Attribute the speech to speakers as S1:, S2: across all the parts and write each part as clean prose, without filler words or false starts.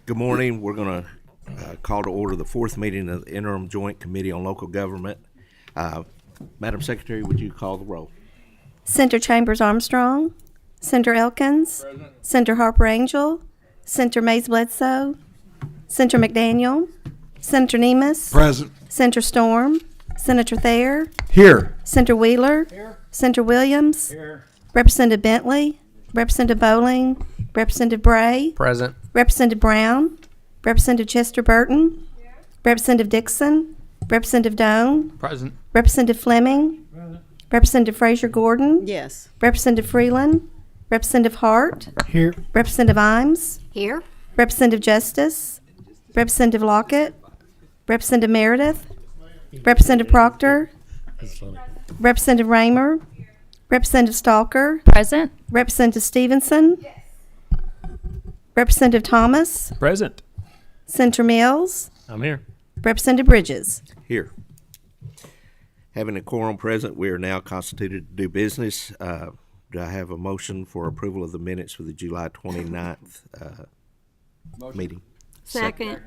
S1: Good morning. We're going to call to order the fourth meeting of the Interim Joint Committee on Local Government. Madam Secretary, would you call the roll?
S2: Senator Chambers Armstrong, Senator Elkins, present. Senator Harper Angel, Senator Mays Bledsoe, Senator McDaniel, Senator Nemus,
S3: Present.
S2: Senator Storm, Senator Thayer,
S3: Here.
S2: Senator Wheeler, here. Senator Williams, here. Representative Bentley, Representative Bowling, Representative Bray,
S4: Present.
S2: Representative Brown, Representative Chester Burton, here. Representative Dixon, Representative Doan,
S4: Present.
S2: Representative Fleming, present. Representative Frazier Gordon,
S5: Yes.
S2: Representative Freeland, Representative Hart,
S3: Here.
S2: Representative Imes,
S5: Here.
S2: Representative Justice, Representative Lockett, Representative Meredith, Representative Proctor, Representative Raymer, Representative Stalker,
S6: Present.
S2: Representative Stevenson, Representative Thomas,
S4: Present.
S2: Senator Mills,
S4: I'm here.
S2: Representative Bridges.
S1: Here. Having a quorum present, we are now constituted to do business. Do I have a motion for approval of the minutes for the July 29th meeting?
S5: Second.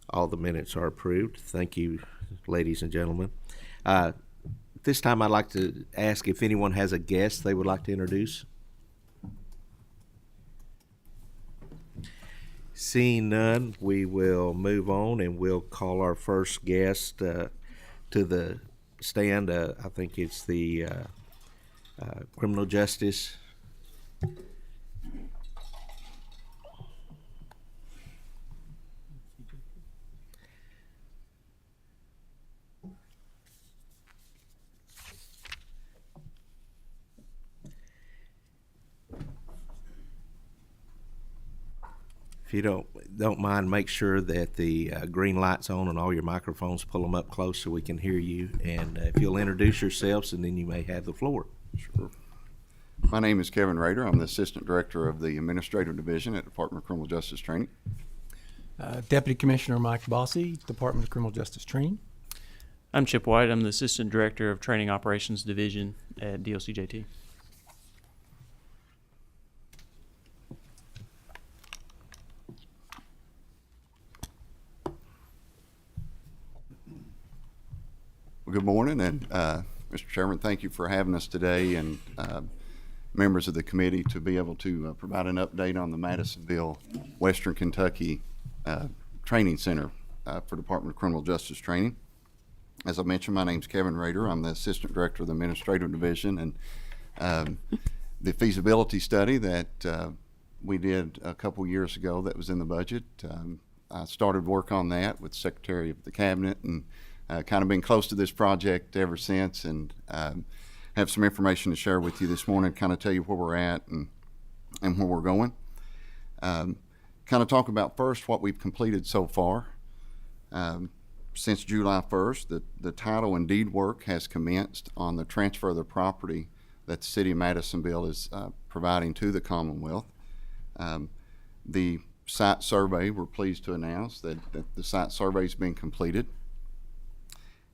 S1: All the minutes are approved. Thank you, ladies and gentlemen. This time I'd like to ask if anyone has a guest they would like to introduce. Seeing none, we will move on and we'll call our first guest to the stand. I think it's the criminal justice. If you don't mind, make sure that the green light's on and all your microphones, pull them up close so we can hear you. And if you'll introduce yourselves, and then you may have the floor.
S7: Sure. My name is Kevin Rader. I'm the Assistant Director of the Administrative Division at Department of Criminal Justice Training.
S8: Deputy Commissioner Mike Bossy, Department of Criminal Justice Training.
S4: I'm Chip White. I'm the Assistant Director of Training Operations Division at DOCJT.
S7: Well, good morning, and Mr. Chairman, thank you for having us today, and members of the committee, to be able to provide an update on the Madisonville, Western Kentucky Training Center for Department of Criminal Justice Training. As I mentioned, my name's Kevin Rader. I'm the Assistant Director of the Administrative Division, and the feasibility study that we did a couple years ago that was in the budget, I started work on that with the Secretary of the Cabinet, and kind of been close to this project ever since, and have some information to share with you this morning, kind of tell you where we're at and where we're going. Kind of talk about first what we've completed so far. Since July 1st, the title and deed work has commenced on the transfer of the property that the City of Madisonville is providing to the Commonwealth. The site survey, we're pleased to announce that the site survey has been completed.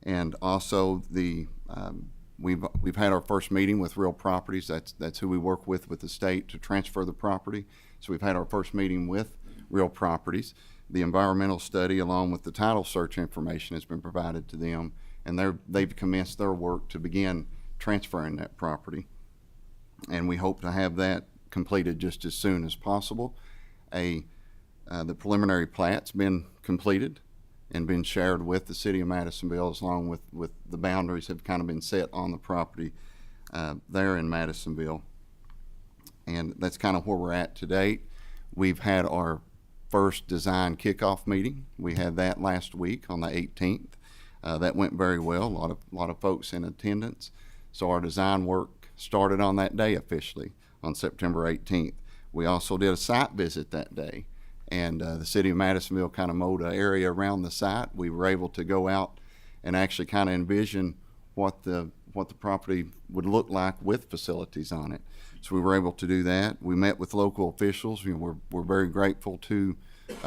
S7: And also we've had our first meeting with Real Properties. That's who we work with the state to transfer the property. So we've had our first meeting with Real Properties. The environmental study, along with the title search information, has been provided to them, and they've commenced their work to begin transferring that property. And we hope to have that completed just as soon as possible. The preliminary plat's been completed and been shared with the City of Madisonville, along with the boundaries have kind of been set on the property there in Madisonville. And that's kind of where we're at to date. We've had our first design kickoff meeting. We had that last week on the 18th. That went very well, a lot of folks in attendance. So our design work started on that day officially on September 18th. We also did a site visit that day. And the City of Madisonville kind of mowed an area around the site. We were able to go out and actually kind of envision what the property would look like with facilities on it. So we were able to do that. We met with local officials. We're very grateful to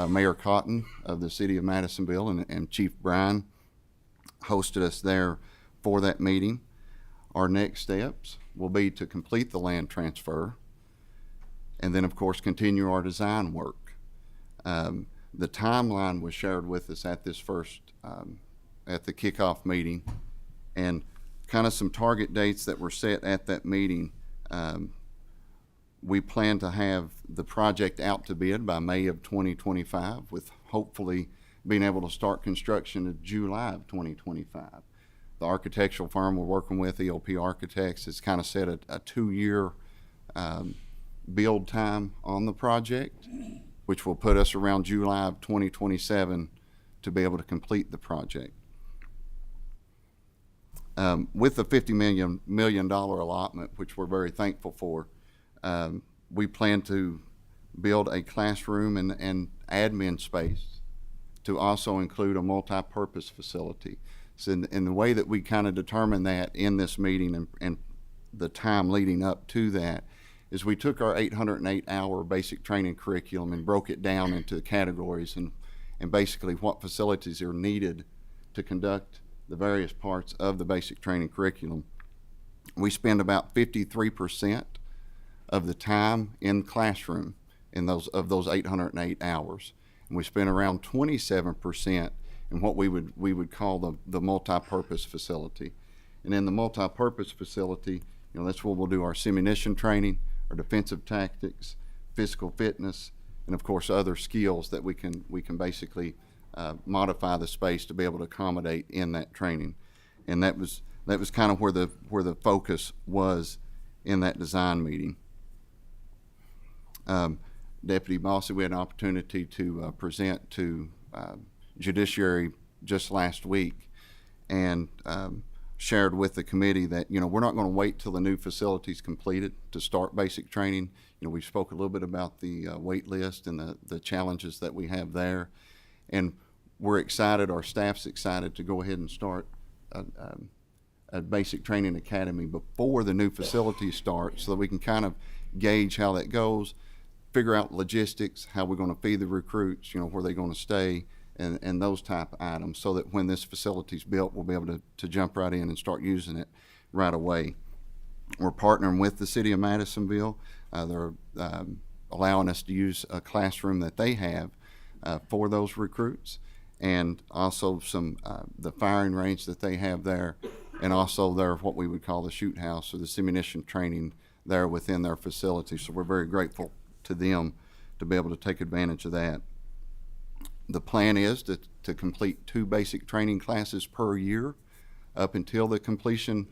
S7: Mayor Cotton of the City of Madisonville and Chief Bryan hosted us there for that meeting. Our next steps will be to complete the land transfer and then, of course, continue our design work. The timeline was shared with us at this first, at the kickoff meeting, and kind of some target dates that were set at that meeting. We plan to have the project out to bid by May of 2025, with hopefully being able to start construction in July of 2025. The architectural firm we're working with, ELP Architects, has kind of set a 2-year build time on the project, which will put us around July of 2027 to be able to complete the project. With the $50 million allotment, which we're very thankful for, we plan to build a classroom and admin space to also include a multi-purpose facility. So in the way that we kind of determined that in this meeting and the time leading up to that is we took our 808-hour basic training curriculum and broke it down into categories and basically what facilities are needed to conduct the various parts of the basic training curriculum. We spend about 53% of the time in classroom in those 808 hours. And we spend around 27% in what we would call the multi-purpose facility. And in the multi-purpose facility, that's where we'll do our simunition training, our defensive tactics, physical fitness, and of course other skills that we can basically modify the space to be able to accommodate in that training. And that was kind of where the focus was in that design meeting. Deputy Bossy, we had an opportunity to present to Judiciary just last week, and shared with the committee that we're not going to wait till the new facility's completed to start basic training. We spoke a little bit about the wait list and the challenges that we have there, and we're excited, our staff's excited to go ahead and start a basic training academy before the new facility starts, so that we can kind of gauge how that goes, figure out logistics, how we're going to feed the recruits, where they're going to stay, and those type of items, so that when this facility's built, we'll be able to jump right in and start using it right away. We're partnering with the city of Madisonville. They're allowing us to use a classroom that they have for those recruits, and also the firing range that they have there, and also their what we would call the shoot house or the simunition training there within their facility. So we're very grateful to them to be able to take advantage of that. The plan is to complete 2 basic training classes per year up until the completion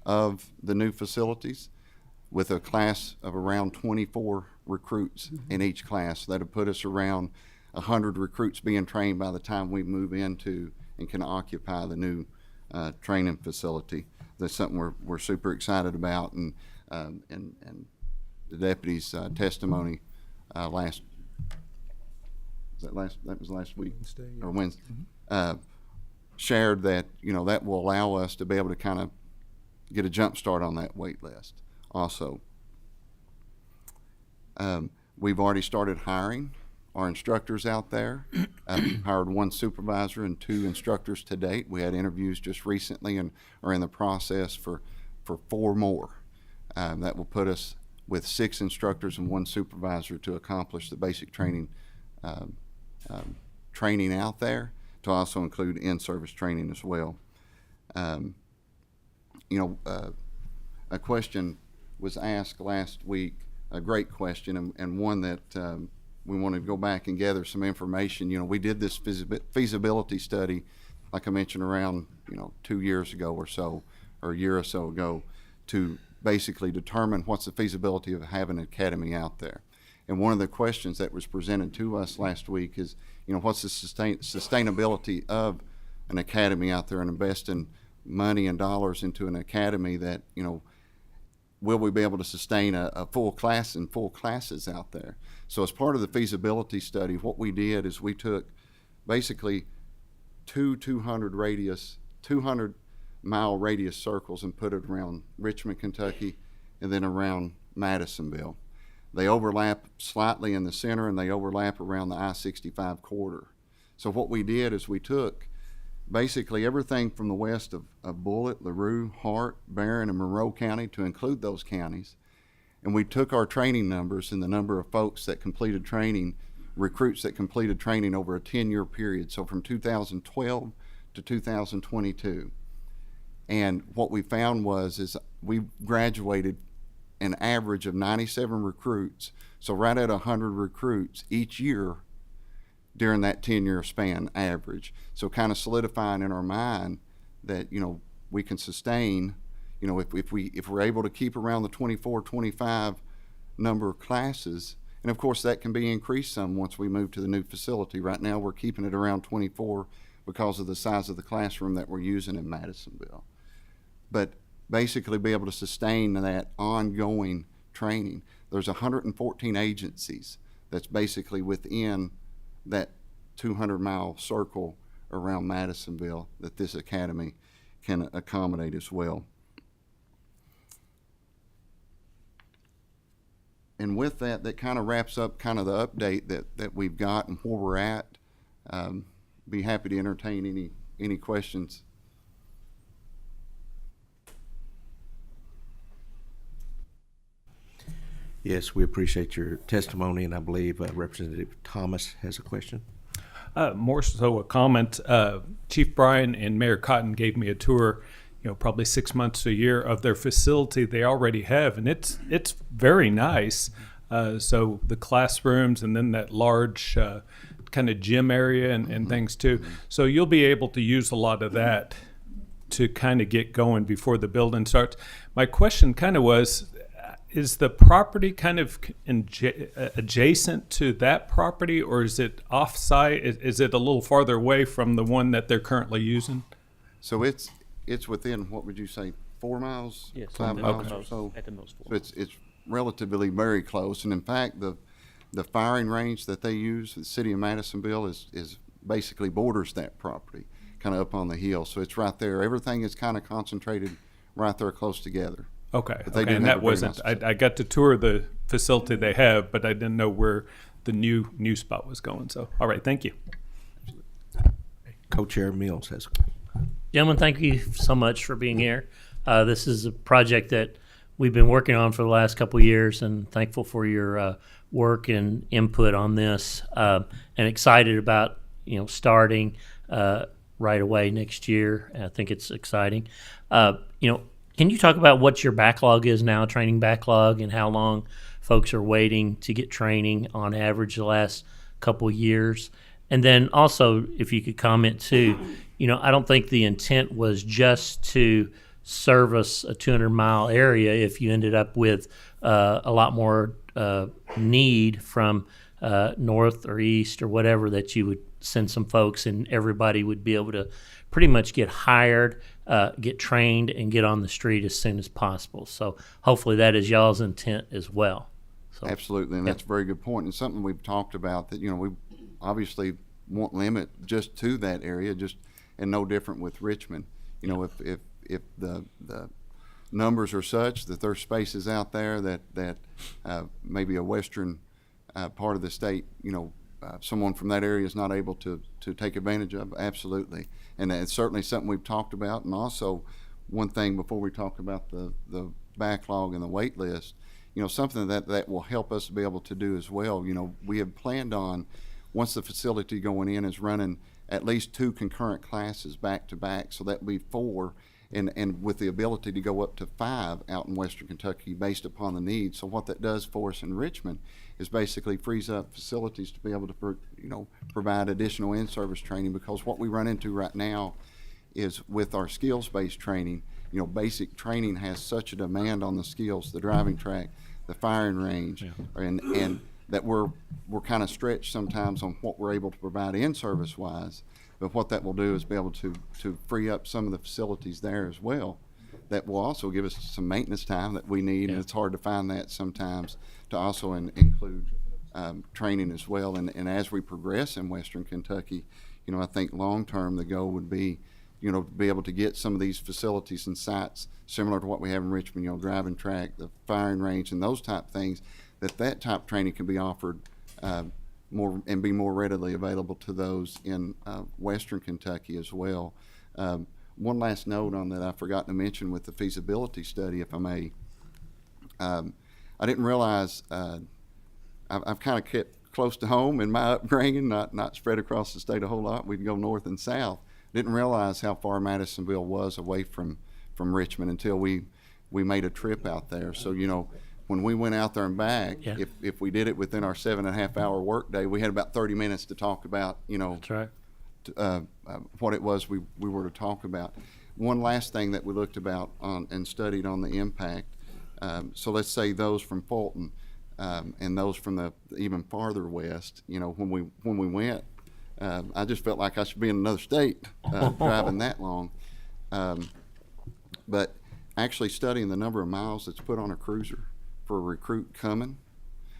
S7: of the new facilities, with a class of around 24 recruits in each class. That'll put us around 100 recruits being trained by the time we move into and can occupy the new training facility. That's something we're super excited about, and the deputy's testimony that was last week
S8: Wednesday, yeah.
S7: or Wednesday, shared that that will allow us to be able to kind of get a jump start on that wait list. Also, we've already started hiring our instructors out there. Hired 1 supervisor and 2 instructors to date. We had interviews just recently and are in the process for 4 more. That will put us with 6 instructors and 1 supervisor to accomplish the basic training training out there, to also include in-service training as well. A question was asked last week, a great question, and one that we wanted to go back and gather some information. We did this feasibility study, like I mentioned, around 2 years ago or so, or a year or so ago, to basically determine what's the feasibility of having an academy out there. And one of the questions that was presented to us last week is, what's the sustainability of an academy out there, and investing money and dollars into an academy that, will we be able to sustain a full class and full classes out there? So as part of the feasibility study, what we did is we took basically 200-mile radius circles and put it around Richmond, Kentucky, and then around Madisonville. They overlap slightly in the center, and they overlap around the I-65 corridor. So what we did is we took basically everything from the west of Bullitt, LaRue, Hart, Barron, and Monroe County, to include those counties. And we took our training numbers and the number of folks that completed training, recruits that completed training over a 10-year period, so from 2012 to 2022. And what we found is we graduated an average of 97 recruits, so right at 100 recruits each year during that 10-year span average. So kind of solidifying in our mind that, we can sustain, if we're able to keep around the 24, 25 number of classes, and of course that can be increased some once we move to the new facility. Right now we're keeping it around 24 because of the size of the classroom that we're using in Madisonville. But basically be able to sustain that ongoing training. There's 114 agencies that's basically within that 200-mile circle around Madisonville that this academy can accommodate as well. And with that, that kind of wraps up kind of the update that we've got and where we're at. Be happy to entertain any questions.
S1: Yes, we appreciate your testimony, and I believe Representative Thomas has a question.
S3: More so a comment. Chief Bryan and Mayor Cotton gave me a tour, probably 6 months to a year of their facility they already have, and it's very nice. So the classrooms and then that large kind of gym area and things too. So you'll be able to use a lot of that to kind of get going before the building starts. My question kind of was, is the property kind of adjacent to that property, or is it off-site? Is it a little farther away from the one that they're currently using?
S7: So it's within, what would you say, 4 miles?
S4: Yes,
S7: 5 miles or so?
S4: At the most 4.
S7: So it's relatively very close. And in fact, the firing range that they use, the city of Madisonville, is basically borders that property, kind of up on the hill. So it's right there. Everything is kind of concentrated right there close together.
S3: Okay,
S7: But they
S3: okay,
S7: do
S3: and
S7: have a
S3: that
S7: very
S3: wasn't,
S7: nice
S3: I got to tour the facility they have, but I didn't know where the new spot was going. So, all right, thank you.
S1: Co-Chair Mills has a question.
S5: Gentlemen, thank you so much for being here. This is a project that we've been working on for the last couple of years, and thankful for your work and input on this, and excited about starting right away next year. I think it's exciting. Can you talk about what your backlog is now, training backlog, and how long folks are waiting to get training on average the last couple of years? And then also, if you could comment too, I don't think the intent was just to service a 200-mile area if you ended up with a lot more need from north or east or whatever, that you would send some folks and everybody would be able to pretty much get hired, get trained, and get on the street as soon as possible. So hopefully that is y'all's intent as well. So,
S7: Absolutely, and that's a very good point, and something we've talked about, that we obviously won't limit just to that area, and no different with Richmond. If the numbers are such that there's spaces out there that maybe a western part of the state, someone from that area is not able to take advantage of, absolutely. And it's certainly something we've talked about. And also, one thing before we talk about the backlog and the wait list, something that will help us be able to do as well. We have planned on, once the facility going in is running at least 2 concurrent classes back to back, so that would be 4, and with the ability to go up to 5 out in Western Kentucky based upon the need. So what that does for us in Richmond is basically frees up facilities to be able to provide additional in-service training, because what we run into right now is with our skills-based training, basic training has such a demand on the skills, the driving track, the firing range, and that we're kind of stretched sometimes on what we're able to provide in-service wise. But what that will do is be able to free up some of the facilities there as well. That will also give us some maintenance time that we need, and it's hard to find that sometimes, to also include training as well. And as we progress in Western Kentucky, I think long-term the goal would be, to be able to get some of these facilities and sites similar to what we have in Richmond, driving track, the firing range, and those type things, that type of training can be offered be more readily available to those in Western Kentucky as well. One last note on that I forgot to mention with the feasibility study, if I may. I didn't realize I've kind of kept close to home in my upbringing, not spread across the state a whole lot. We'd go north and south. Didn't realize how far Madisonville was away from Richmond until we made a trip out there. So, you know, when we went out there and back,
S5: Yeah.
S7: if we did it within our 7.5 hour workday, we had about 30 minutes to talk about, you know,
S5: That's right.
S7: what it was we were to talk about. One last thing that we looked about and studied on the impact. So let's say those from Fulton and those from the even farther west. You know, when we went, I just felt like I should be in another state driving that long. But actually studying the number of miles that's put on a cruiser for a recruit coming.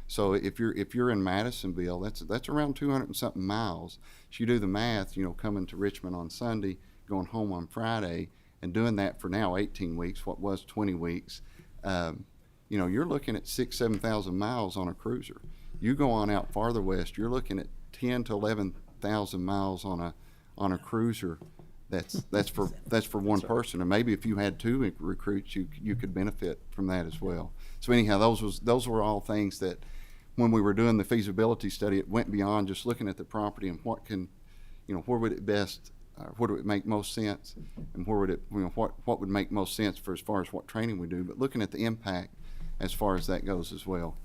S7: So if you're in Madisonville, that's around 200 and something miles. So you do the math, you know, coming to Richmond on Sunday, going home on Friday, and doing that for now 18 weeks, what was 20 weeks. You know, you're looking at 7,000 miles on a cruiser. You go on out farther west, you're looking at 10 to 11,000 miles on a cruiser. That's for one person, and maybe if you had two recruits, you could benefit from that as well. So anyhow, those were all things that when we were doing the feasibility study, it went beyond just looking at the property and what can, you know, where would it best, where would it make most sense, and where would it, you know, what would make most sense for as far as what training we do, but looking at the impact as far as that goes as well.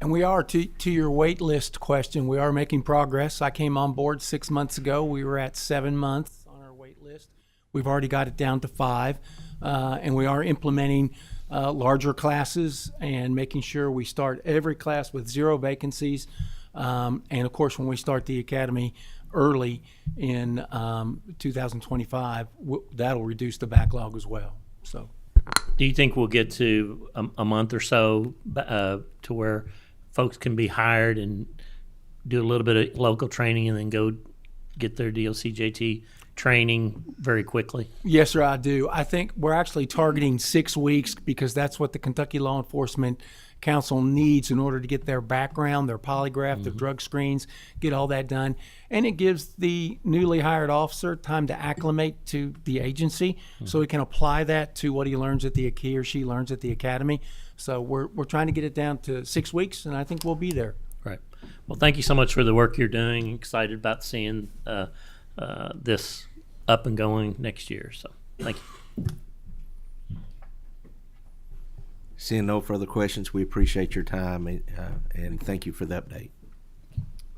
S8: And we are, to your wait list question, we are making progress. I came on board 6 months ago. We were at 7 months on our wait list. We've already got it down to 5, and we are implementing larger classes and making sure we start every class with 0 vacancies. And of course, when we start the academy early in 2025, that'll reduce the backlog as well. So.
S5: Do you think we'll get to a month or so to where folks can be hired and do a little bit of local training and then go get their DOCJT training very quickly?
S8: Yes, sir, I do. I think we're actually targeting 6 weeks because that's what the Kentucky Law Enforcement Council needs in order to get their background, their polygraph, their drug screens, get all that done. And it gives the newly hired officer time to acclimate to the agency so he can apply that to what he or she learns at the academy. So we're trying to get it down to 6 weeks, and I think we'll be there.
S5: Right. Well, thank you so much for the work you're doing. Excited about seeing this up and going next year. So thank you.
S1: Seeing no further questions, we appreciate your time and thank you for the update.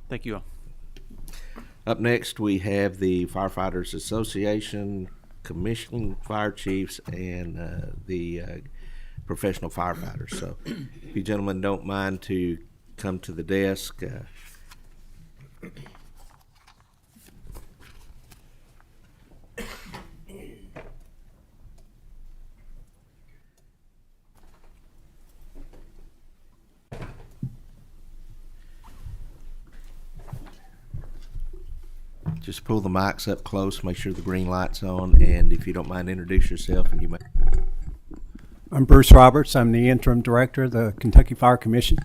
S4: Thank you all.
S1: Up next, we have the Firefighters Association, commissioning fire chiefs, and the professional firefighters. So if you gentlemen don't mind to come to the desk. Just pull the mics up close, make sure the green light's on, and if you don't mind, introduce yourself. And you may.
S6: I'm Bruce Roberts. I'm the interim director of the Kentucky Fire Commission.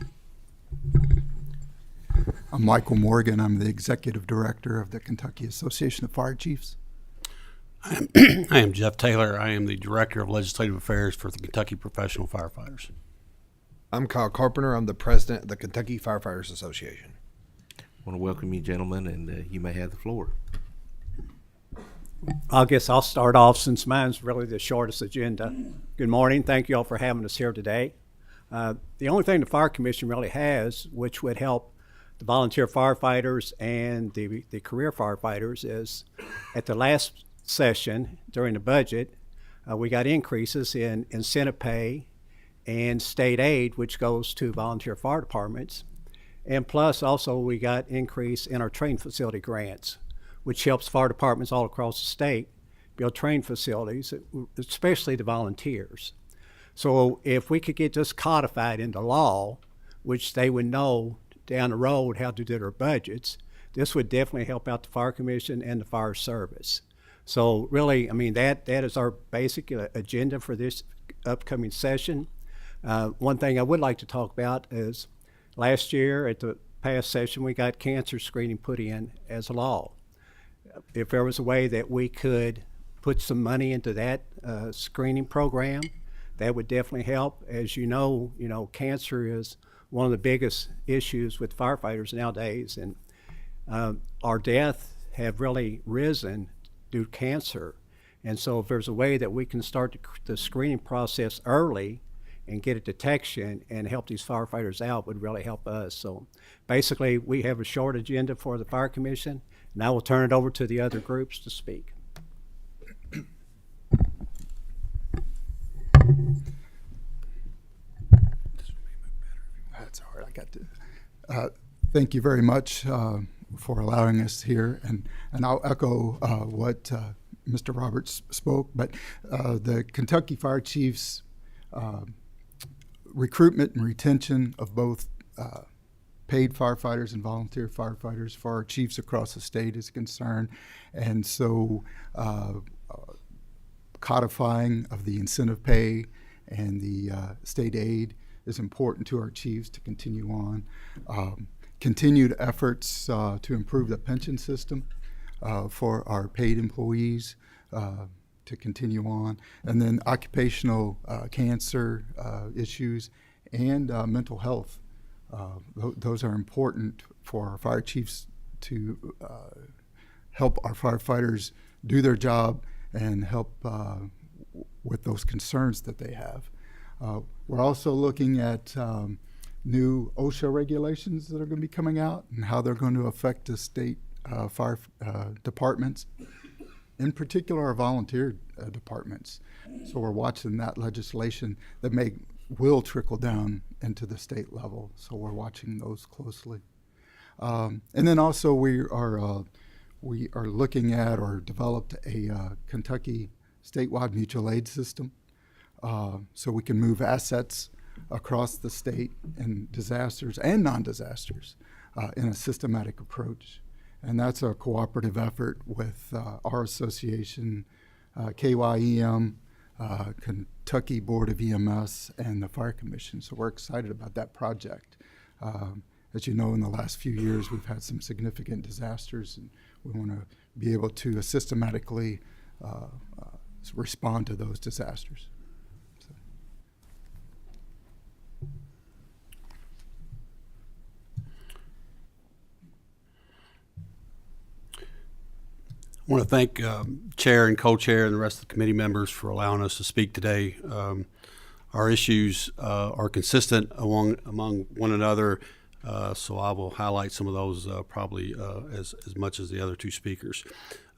S9: I'm Michael Morgan. I'm the executive director of the Kentucky Association of Fire Chiefs.
S10: I am Jeff Taylor. I am the director of legislative affairs for the Kentucky Professional Firefighters.
S11: I'm Kyle Carpenter. I'm the president of the Kentucky Firefighters Association.
S1: I want to welcome you, gentlemen, and you may have the floor.
S6: I guess I'll start off since mine's really the shortest agenda. Good morning. Thank you all for having us here today. The only thing the Fire Commission really has, which would help the volunteer firefighters and the career firefighters, is at the last session during the budget, we got increases in incentive pay and state aid, which goes to volunteer fire departments. And plus, also, we got increase in our training facility grants, which helps fire departments all across the state build training facilities, especially the volunteers. So if we could get this codified into law, which they would know down the road how to do their budgets, this would definitely help out the Fire Commission and the fire service. So really, I mean, that is our basic agenda for this upcoming session. One thing I would like to talk about is last year at the past session, we got cancer screening put in as a law. If there was a way that we could put some money into that screening program, that would definitely help. As you know, cancer is one of the biggest issues with firefighters nowadays, and our deaths have really risen due to cancer. And so if there's a way that we can start the screening process early and get a detection and help these firefighters out, would really help us. So basically, we have a short agenda for the Fire Commission, and I will turn it over to the other groups to speak.
S9: That's all right. I got to. Thank you very much for allowing us here, and I'll echo what Mr. Roberts spoke. But the Kentucky Fire Chiefs recruitment and retention of both paid firefighters and volunteer firefighters for our chiefs across the state is concerned, and so codifying of the incentive pay and the state aid is important to our chiefs to continue on. Continued efforts to improve the pension system for our paid employees to continue on, and then occupational cancer issues and mental health. Those are important for our fire chiefs to help our firefighters do their job and help with those concerns that they have. We're also looking at new OSHA regulations that are going to be coming out and how they're going to affect the state fire departments, in particular our volunteer departments. So we're watching that legislation that will trickle down into the state level. So we're watching those closely. And then also we are looking at or developed a Kentucky statewide mutual aid system, so we can move assets across the state in disasters and non-disasters in a systematic approach. And that's a cooperative effort with our association, KYEM, Kentucky Board of EMS, and the Fire Commission. So we're excited about that project. As you know, in the last few years, we've had some significant disasters, and we want to be able to systematically respond to those disasters. So.
S10: I want to thank Chair and Co-Chair and the rest of the committee members for allowing us to speak today. Our issues are consistent among one another, so I will highlight some of those probably as much as the other two speakers.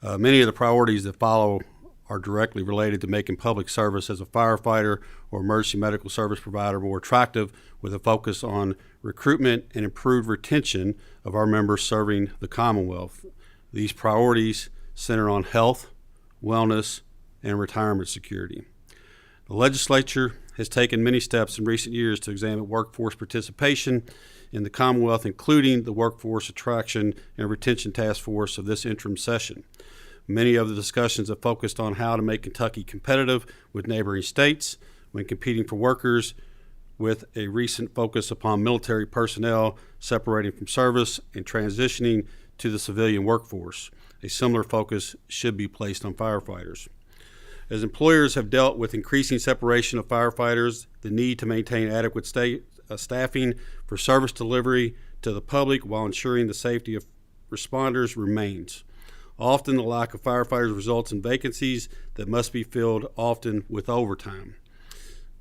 S10: Many of the priorities that follow are directly related to making public service as a firefighter or emergency medical service provider more attractive, with a focus on recruitment and improved retention of our members serving the Commonwealth. These priorities center on health, wellness, and retirement security. The legislature has taken many steps in recent years to examine workforce participation in the Commonwealth, including the Workforce Attraction and Retention Task Force of this interim session. Many of the discussions have focused on how to make Kentucky competitive with neighboring states when competing for workers, with a recent focus upon military personnel separating from service and transitioning to the civilian workforce. A similar focus should be placed on firefighters. As employers have dealt with increasing separation of firefighters, the need to maintain adequate staffing for service delivery to the public while ensuring the safety of responders remains. Often the lack of firefighters results in vacancies that must be filled, often with overtime.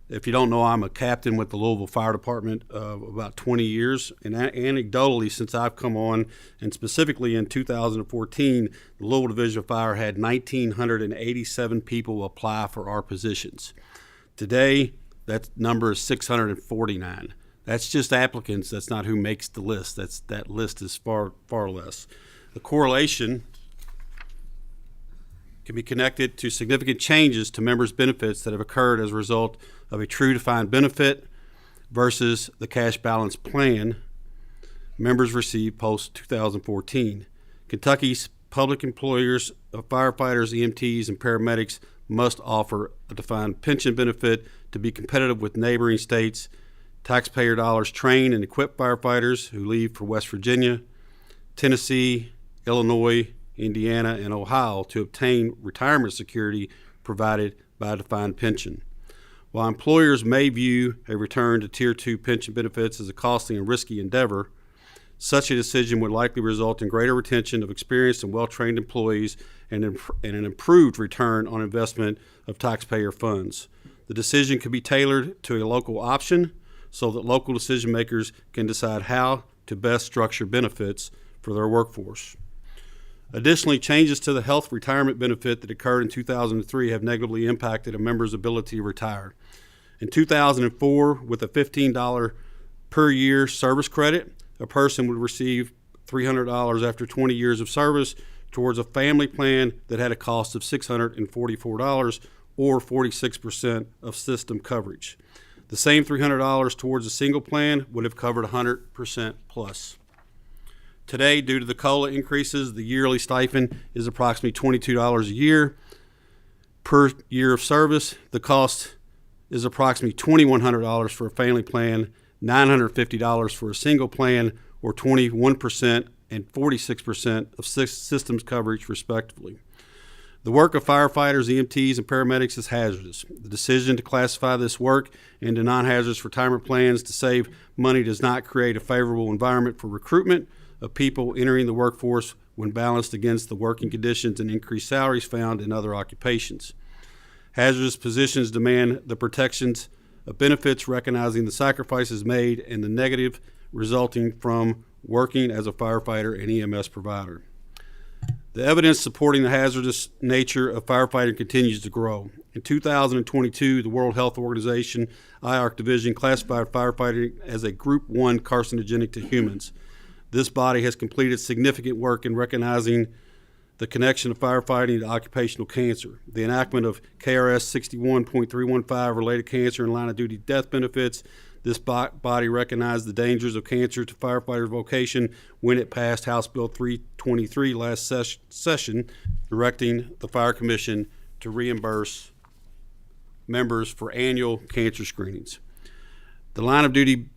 S10: If you don't know, I'm a captain with the Louisville Fire Department of about 20 years, and anecdotally, since I've come on, and specifically in 2014, the Louisville Division of Fire had 1,987 people apply for our positions. Today, that number is 649. That's just applicants. That's not who makes the list. That list is far, far less. The correlation can be connected to significant changes to members' benefits that have occurred as a result of a true defined benefit versus the cash balance plan members received post-2014. Kentucky's public employers of firefighters, EMTs, and paramedics must offer a defined pension benefit to be competitive with neighboring states taxpayer dollars train and equip firefighters who leave for West Virginia, Tennessee, Illinois, Indiana, and Ohio to obtain retirement security provided by a defined pension. While employers may view a return to Tier 2 pension benefits as a costly and risky endeavor, such a decision would likely result in greater retention of experienced and well-trained employees and an improved return on investment of taxpayer funds. The decision could be tailored to a local option so that local decision makers can decide how to best structure benefits for their workforce. Additionally, changes to the health retirement benefit that occurred in 2003 have negatively impacted a member's ability to retire. In 2004, with a $15 per year service credit, a person would receive $300 after 20 years of service towards a family plan that had a cost of $644 or 46% of system coverage. The same $300 towards a single plan would have covered 100% plus. Today, due to the COLA increases, the yearly stipend is approximately $22 a year per year of service. The cost is approximately $2,100 for a family plan, $950 for a single plan, or 21% and 46% of systems coverage, respectively. The work of firefighters, EMTs, and paramedics is hazardous. The decision to classify this work into non-hazardous retirement plans to save money does not create a favorable environment for recruitment of people entering the workforce when balanced against the working conditions and increased salaries found in other occupations. Hazardous positions demand the protections of benefits, recognizing the sacrifices made and the negative resulting from working as a firefighter and EMS provider. The evidence supporting the hazardous nature of firefighting continues to grow. In 2022, the World Health Organization IARC division classified firefighting as a Group 1 carcinogenic to humans. This body has completed significant work in recognizing the connection of firefighting to occupational cancer. The enactment of KRS 61.315 related cancer and line of duty death benefits. This body recognized the dangers of cancer to firefighters' vocation when it passed House Bill 323 last session, directing the Fire Commission to reimburse members for annual cancer screenings. The line of duty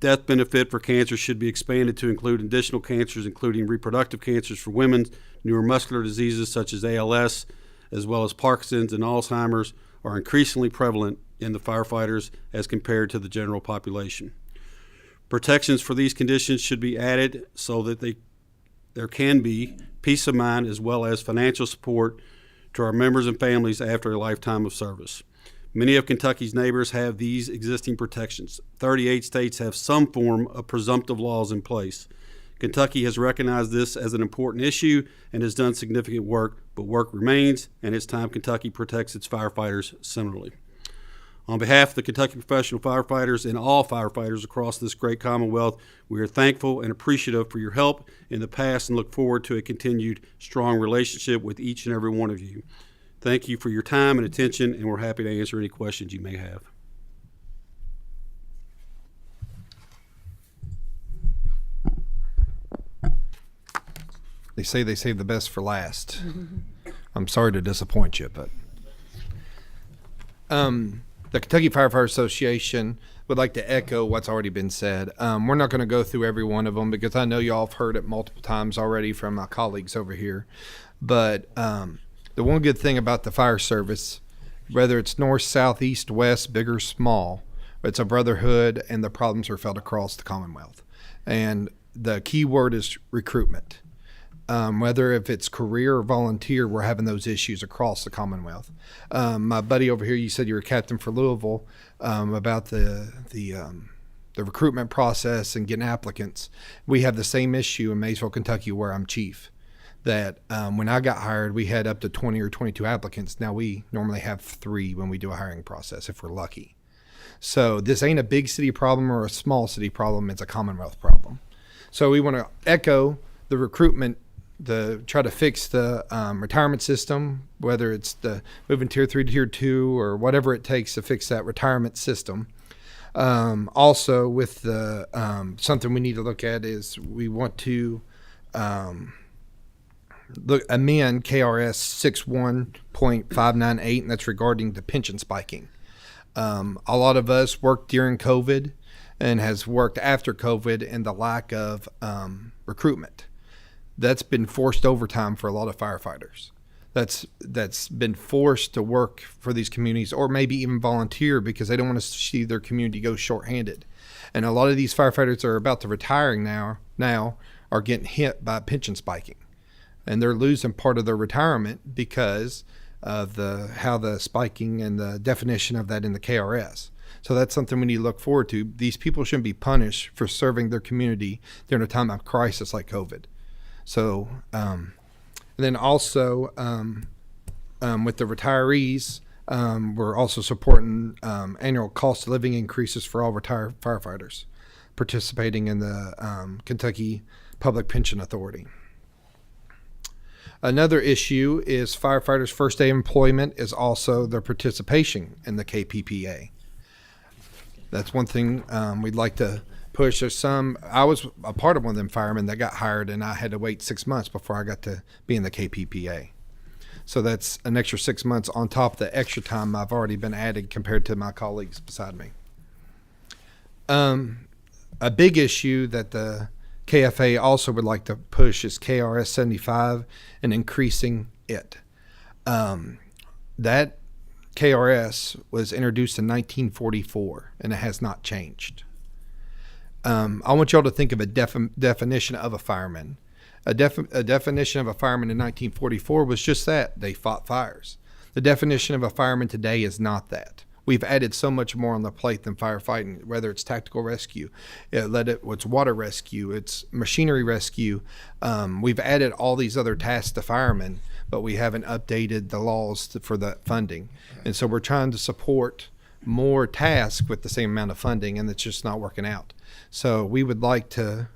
S10: death benefit for cancer should be expanded to include additional cancers, including reproductive cancers for women. Neuromuscular diseases such as ALS, as well as Parkinson's and Alzheimer's, are increasingly prevalent in the firefighters as compared to the general population. Protections for these conditions should be added so that there can be peace of mind as well as financial support to our members and families after a lifetime of service. Many of Kentucky's neighbors have these existing protections. 38 states have some form of presumptive laws in place. Kentucky has recognized this as an important issue and has done significant work, but work remains, and it's time Kentucky protects its firefighters similarly. On behalf of the Kentucky professional firefighters and all firefighters across this great Commonwealth, we are thankful and appreciative for your help in the past and look forward to a continued strong relationship with each and every one of you. Thank you for your time and attention, and we're happy to answer any questions you may have.
S11: They say they save the best for last. I'm sorry to disappoint you, but the Kentucky Firefighter Association would like to echo what's already been said. We're not going to go through every one of them because I know y'all have heard it multiple times already from my colleagues over here. But the one good thing about the fire service, whether it's north, south, east, west, big or small, it's a brotherhood and the problems are felt across the Commonwealth. And the key word is recruitment. Whether if it's career or volunteer, we're having those issues across the Commonwealth. My buddy over here, you said you were captain for Louisville, about the recruitment process and getting applicants. We have the same issue in Maysville, Kentucky, where I'm chief. That when I got hired, we had up to 20 or 22 applicants. Now we normally have 3 when we do a hiring process, if we're lucky. So this ain't a big city problem or a small city problem. It's a Commonwealth problem. So we want to echo the recruitment, try to fix the retirement system, whether it's the moving Tier 3 to Tier 2 or whatever it takes to fix that retirement system. Also with the something we need to look at is we want to amend KRS 61.598, and that's regarding the pension spiking. A lot of us worked during COVID and has worked after COVID, and the lack of recruitment. That's been forced overtime for a lot of firefighters. That's been forced to work for these communities, or maybe even volunteer because they don't want to see their community go shorthanded. And a lot of these firefighters that are about to retiring now are getting hit by pension spiking, and they're losing part of their retirement because of how the spiking and the definition of that in the KRS. So that's something we need to look forward to. These people shouldn't be punished for serving their community during a time of crisis like COVID. So, and then also with the retirees, we're also supporting annual cost of living increases for all retired firefighters participating in the Kentucky Public Pension Authority. Another issue is firefighters' first day of employment is also their participation in the KPPA. That's one thing we'd like to push. I was a part of one of them firemen that got hired, and I had to wait 6 months before I got to be in the KPPA. So that's an extra 6 months on top of the extra time I've already been added compared to my colleagues beside me. A big issue that the KFA also would like to push is KRS 75 and increasing it. That KRS was introduced in 1944, and it has not changed. I want y'all to think of a definition of a fireman. A definition of a fireman in 1944 was just that. They fought fires. The definition of a fireman today is not that. We've added so much more on the plate than firefighting, whether it's tactical rescue, it's water rescue, it's machinery rescue. We've added all these other tasks to firemen, but we haven't updated the laws for the funding. And so we're trying to support more tasks with the same amount of funding, and it's just not working out. So we would like to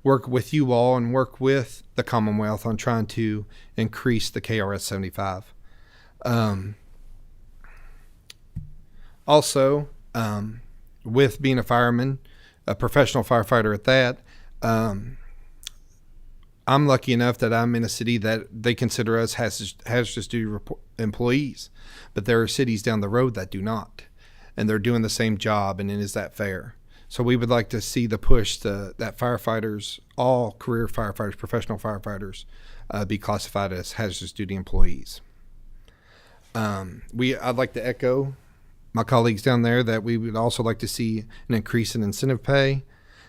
S11: work with you all and work with the Commonwealth on trying to increase the KRS 75. Also, with being a fireman, a professional firefighter at that, I'm lucky enough that I'm in a city that they consider us hazardous duty employees, but there are cities down the road that do not, and they're doing the same job, and is that fair? So we would like to see the push that firefighters, all career firefighters, professional firefighters, be classified as hazardous duty employees. I'd like to echo my colleagues down there that we would also like to see an increase in incentive pay,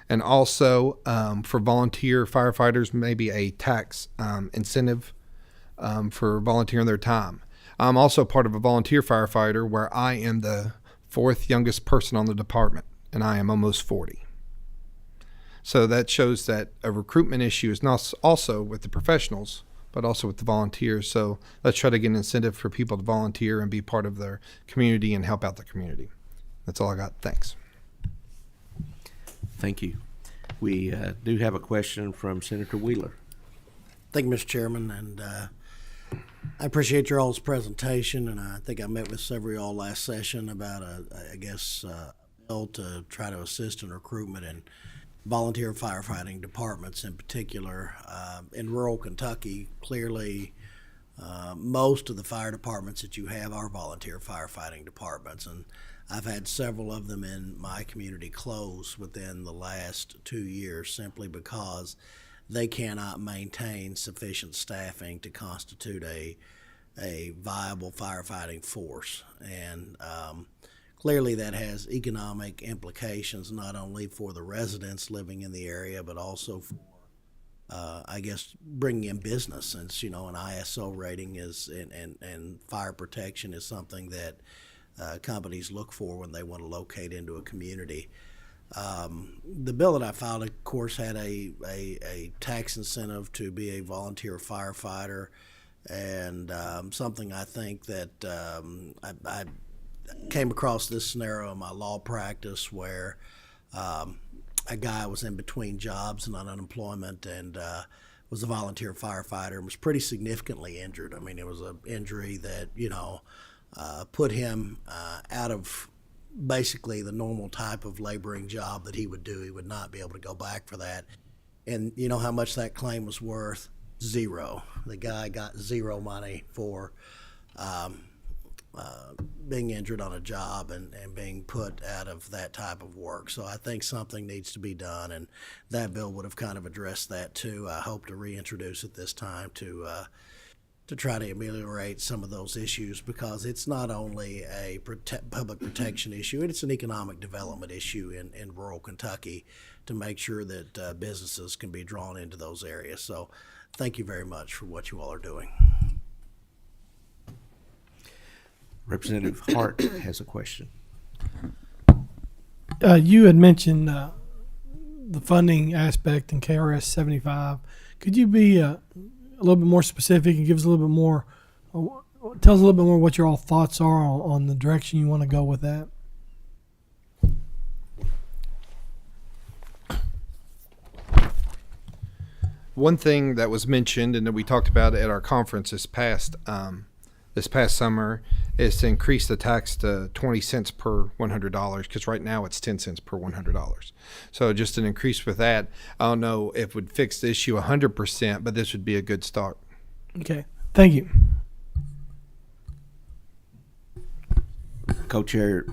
S11: and also for volunteer firefighters, maybe a tax incentive for volunteering their time. I'm also part of a volunteer firefighter where I am the 4th youngest person on the department, and I am almost 40. So that shows that a recruitment issue is not also with the professionals, but also with the volunteers. So let's try to get an incentive for people to volunteer and be part of their community and help out the community. That's all I got. Thanks.
S1: Thank you. We do have a question from Senator Wheeler.
S12: Thank you, Mr. Chairman, and I appreciate your all's presentation, and I think I met with several of y'all last session about a bill to try to assist in recruitment in volunteer firefighting departments in particular. In rural Kentucky, clearly most of the fire departments that you have are volunteer firefighting departments, and I've had several of them in my community close within the last 2 years simply because they cannot maintain sufficient staffing to constitute a viable firefighting force. And clearly that has economic implications not only for the residents living in the area, but also for, bringing in business, since, an ISO rating is and fire protection is something that companies look for when they want to locate into a community. The bill that I filed, of course, had a tax incentive to be a volunteer firefighter, and something I think that I came across this scenario in my law practice where a guy was in between jobs and on unemployment and was a volunteer firefighter and was pretty significantly injured. I mean, it was an injury that, put him out of basically the normal type of laboring job that he would do. He would not be able to go back for that. And you know how much that claim was worth? $0. The guy got zero money for being injured on a job and being put out of that type of work. So I think something needs to be done, and that bill would have kind of addressed that too. I hope to reintroduce it this time to try to ameliorate some of those issues, because it's not only a public protection issue, it's an economic development issue in rural Kentucky to make sure that businesses can be drawn into those areas. So thank you very much for what you all are doing.
S1: Representative Hart has a question.
S13: You had mentioned the funding aspect in KRS 75. Could you be a little bit more specific and give us a little bit more, tell us a little bit more what your all thoughts are on the direction you want to go with that?
S11: One thing that was mentioned and that we talked about at our conference this past summer is to increase the tax to 20 cents per $100, because right now it's 10 cents per $100. So just an increase with that. I don't know if it would fix the issue 100%, but this would be a good start.
S13: Okay, thank you.
S1: Co-Chair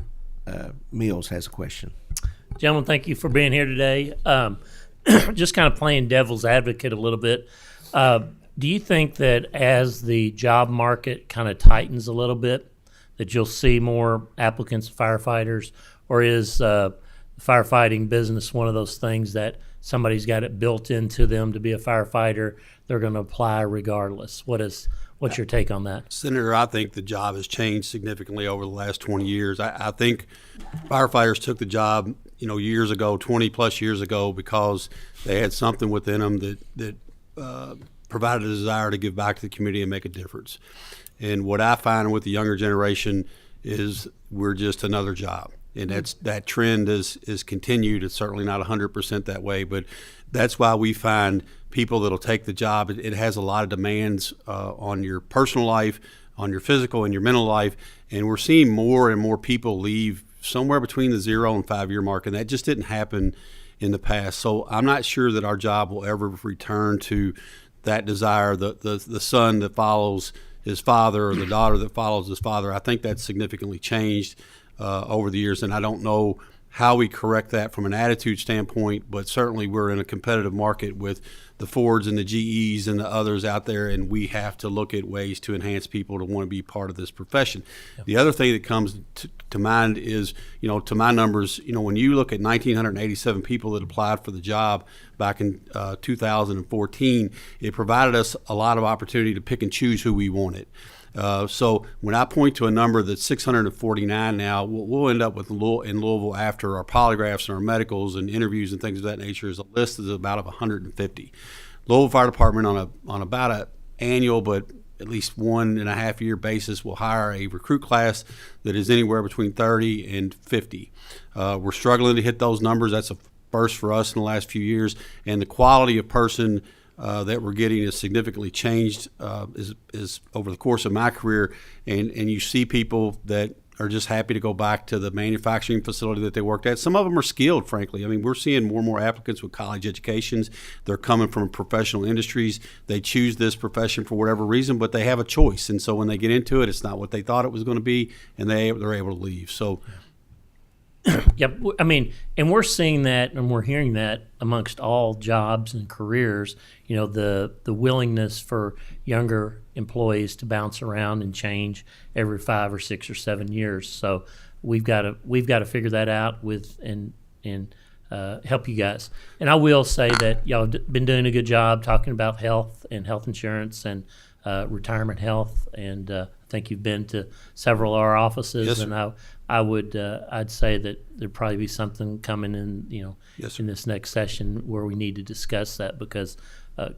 S1: Mills has a question.
S5: Gentlemen, thank you for being here today. Just kind of playing devil's advocate a little bit. Do you think that as the job market kind of tightens a little bit, that you'll see more applicants, firefighters, or is firefighting business one of those things that somebody's got it built into them to be a firefighter, they're going to apply regardless? What's your take on that?
S10: Senator, I think the job has changed significantly over the last 20 years. I think firefighters took the job, years ago, 20 plus years ago, because they had something within them that provided a desire to give back to the community and make a difference. And what I find with the younger generation is we're just another job. And that trend is continued. It's certainly not 100% that way, but that's why we find people that'll take the job. It has a lot of demands on your personal life, on your physical and your mental life, and we're seeing more and more people leave somewhere between the 0 and 5 year mark, and that just didn't happen in the past. So I'm not sure that our job will ever return to that desire, the son that follows his father or the daughter that follows his father. I think that's significantly changed over the years, and I don't know how we correct that from an attitude standpoint, but certainly we're in a competitive market with the Fords and the GEs and the others out there, and we have to look at ways to enhance people to want to be part of this profession. Yep. The other thing that comes to mind is, to my numbers, when you look at 1,987 people that applied for the job back in 2014, it provided us a lot of opportunity to pick and choose who we wanted. So when I point to a number that's 649 now, we'll end up with in Louisville after our polygraphs and our medicals and interviews and things of that nature is a list of about 150. Louisville Fire Department on about an annual but at least 1.5 year basis will hire a recruit class that is anywhere between 30 and 50. We're struggling to hit those numbers. That's a first for us in the last few years, and the quality of person that we're getting is significantly changed is over the course of my career, and you see people that are just happy to go back to the manufacturing facility that they worked at. Some of them are skilled, frankly. I mean, we're seeing more and more applicants with college educations. They're coming from professional industries. They choose this profession for whatever reason, but they have a choice, and so when they get into it, it's not what they thought it was going to be, and they're able to leave. So.
S5: Yep, I mean, and we're seeing that and we're hearing that amongst all jobs and careers, the willingness for younger employees to bounce around and change every 5 or 6 or 7 years. So we've got to figure that out and help you guys. And I will say that y'all have been doing a good job talking about health and health insurance and retirement health, and I think you've been to several of our offices. Yes, and I'd say that there'd probably be something coming in, yes, in this next session where we need to discuss that, because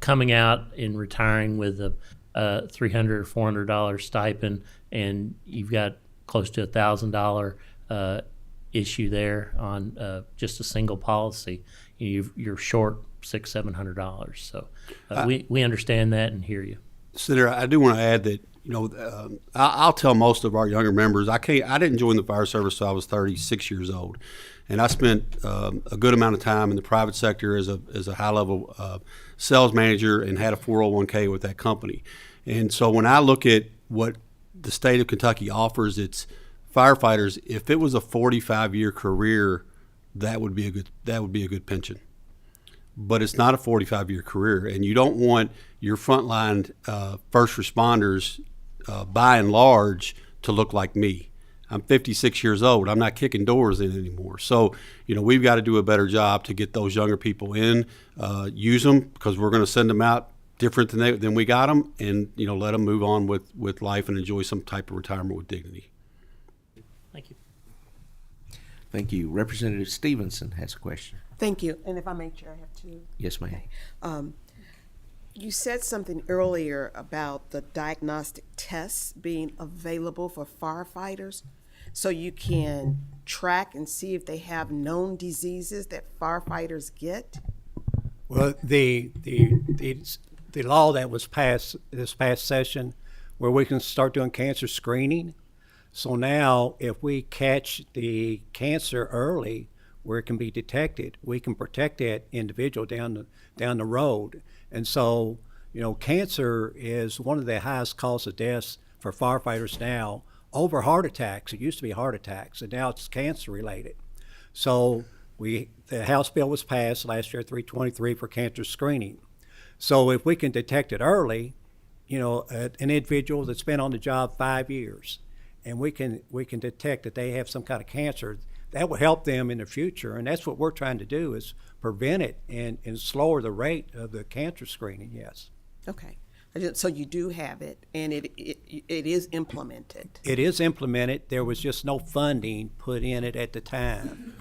S5: coming out and retiring with a $300 or $400 stipend, and you've got close to $1,000 issue there on just a single policy, you're short $600-700. So we understand that and hear you.
S10: Senator, I do want to add that I'll tell most of our younger members I didn't join the fire service until I was 36 years old, and I spent a good amount of time in the private sector as a high level sales manager and had a 401k with that company. And so when I look at what the state of Kentucky offers its firefighters, if it was a 45-year career, that would be a good pension. But it's not a 45-year career, and you don't want your frontline first responders, by and large, to look like me. I'm 56 years old. I'm not kicking doors in anymore. So, we've got to do a better job to get those younger people in, use them, because we're going to send them out different than we got them, and let them move on with life and enjoy some type of retirement with dignity.
S5: Thank you.
S1: Thank you. Representative Stevenson has a question.
S14: Thank you. And if I may, Chair, I have two.
S1: Yes, ma'am.
S14: You said something earlier about the diagnostic tests being available for firefighters, so you can track and see if they have known diseases that firefighters get.
S6: Well, the law that was passed this past session, where we can start doing cancer screening. So now, if we catch the cancer early, where it can be detected, we can protect that individual down the road. And so, cancer is one of the highest causes of deaths for firefighters now, over heart attacks. It used to be heart attacks, and now it's cancer related. So the House bill was passed last year, 323, for cancer screening. So if we can detect it early, an individual that's been on the job 5 years, and we can detect that they have some kind of cancer, that will help them in the future. And that's what we're trying to do, is prevent it and slower the rate of the cancer screening. Yes.
S14: Okay. So you do have it, and it is implemented.
S6: It is implemented. There was just no funding put in it at the time.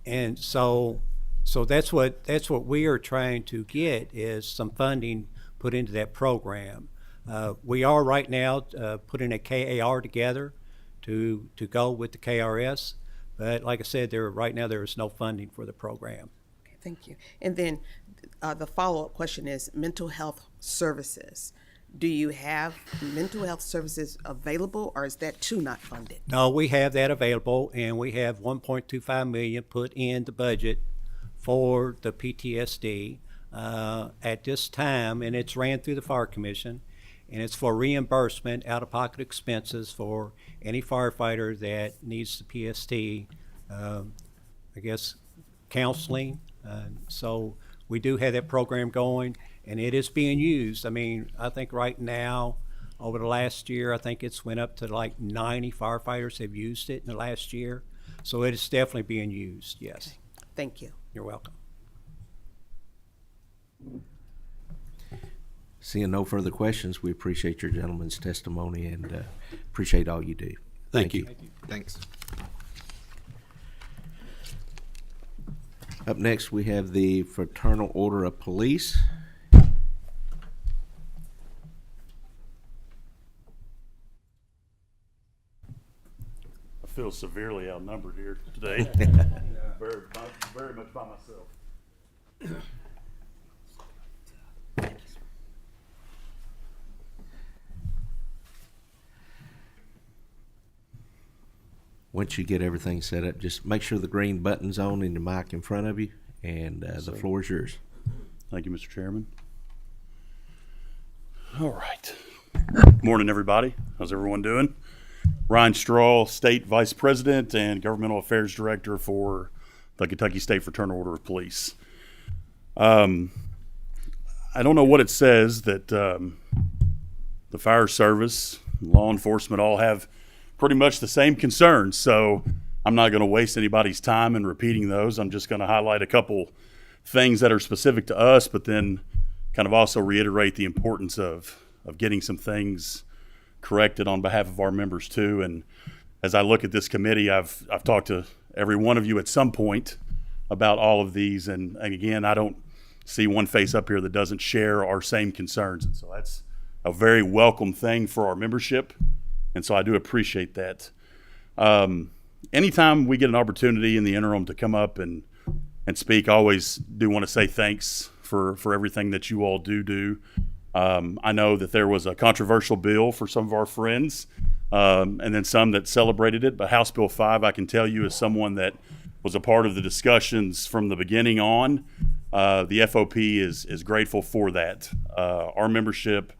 S6: And so that's what we are trying to get, is some funding put into that program. We are right now putting a KAR together to go with the KRS, but like I said, right now there is no funding for the program.
S14: Okay, thank you. And then the follow-up question is mental health services. Do you have mental health services available, or is that too not funded?
S6: No, we have that available, and we have $1.25 million put in the budget for the PTSD at this time, and it's ran through the Fire Commission, and it's for reimbursement, out-of-pocket expenses for any firefighter that needs the PST, counseling. So we do have that program going, and it is being used. I mean, I think right now, over the last year, I think it's went up to like 90 firefighters have used it in the last year. So it is definitely being used, yes.
S14: Okay. Thank you.
S6: You're welcome.
S1: Seeing no further questions, we appreciate your gentleman's testimony and appreciate all you do.
S10: Thank you.
S11: Thanks.
S1: Up next, we have the Fraternal Order of Police.
S15: I feel severely outnumbered here today. Very much by myself.
S1: Once you get everything set up, just make sure the green button's on and the mic in front of you, and the floor is yours.
S15: Thank you, Mr. Chairman. All right. Good morning, everybody. How's everyone doing? Ryan Straw, State Vice President and Governmental Affairs Director for the Kentucky State Fraternal Order of Police. I don't know what it says that the fire service, law enforcement all have pretty much the same concerns, so I'm not going to waste anybody's time in repeating those. I'm just going to highlight a couple things that are specific to us, but then kind of also reiterate the importance of getting some things corrected on behalf of our members too. And as I look at this committee, I've talked to every one of you at some point about all of these, and again, I don't see one face up here that doesn't share our same concerns, and so that's a very welcome thing for our membership. And so I do appreciate that. Anytime we get an opportunity in the interim to come up and speak, I always do want to say thanks for everything that you all do. I know that there was a controversial bill for some of our friends, and then some that celebrated it. But House Bill 5, I can tell you as someone that was a part of the discussions from the beginning on, the FOP is grateful for that. Our membership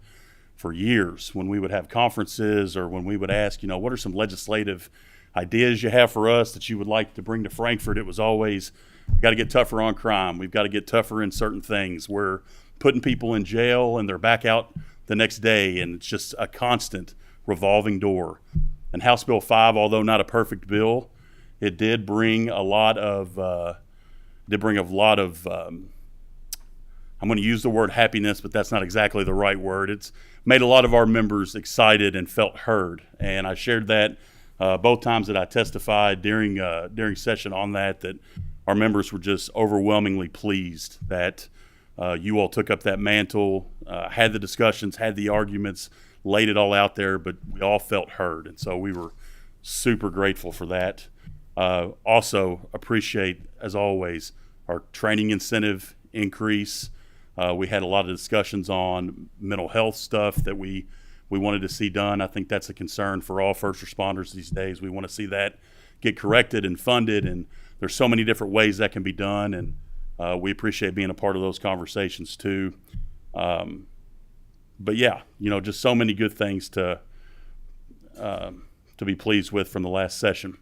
S15: for years when we would have conferences or when we would ask, what are some legislative ideas you have for us that you would like to bring to Frankfurt? It was always, we've got to get tougher on crime. We've got to get tougher in certain things. We're putting people in jail and they're back out the next day, and it's just a constant revolving door. And House Bill 5, although not a perfect bill, it did bring a lot of, I'm going to use the word happiness, but that's not exactly the right word. It's made a lot of our members excited and felt heard. And I shared that both times that I testified during session on that our members were just overwhelmingly pleased that you all took up that mantle, had the discussions, had the arguments, laid it all out there, but we all felt heard. And so we were super grateful for that. Also appreciate, as always, our training incentive increase. We had a lot of discussions on mental health stuff that we wanted to see done. I think that's a concern for all first responders these days. We want to see that get corrected and funded, and there's so many different ways that can be done, and we appreciate being a part of those conversations too. But yeah, just so many good things to be pleased with from the last session.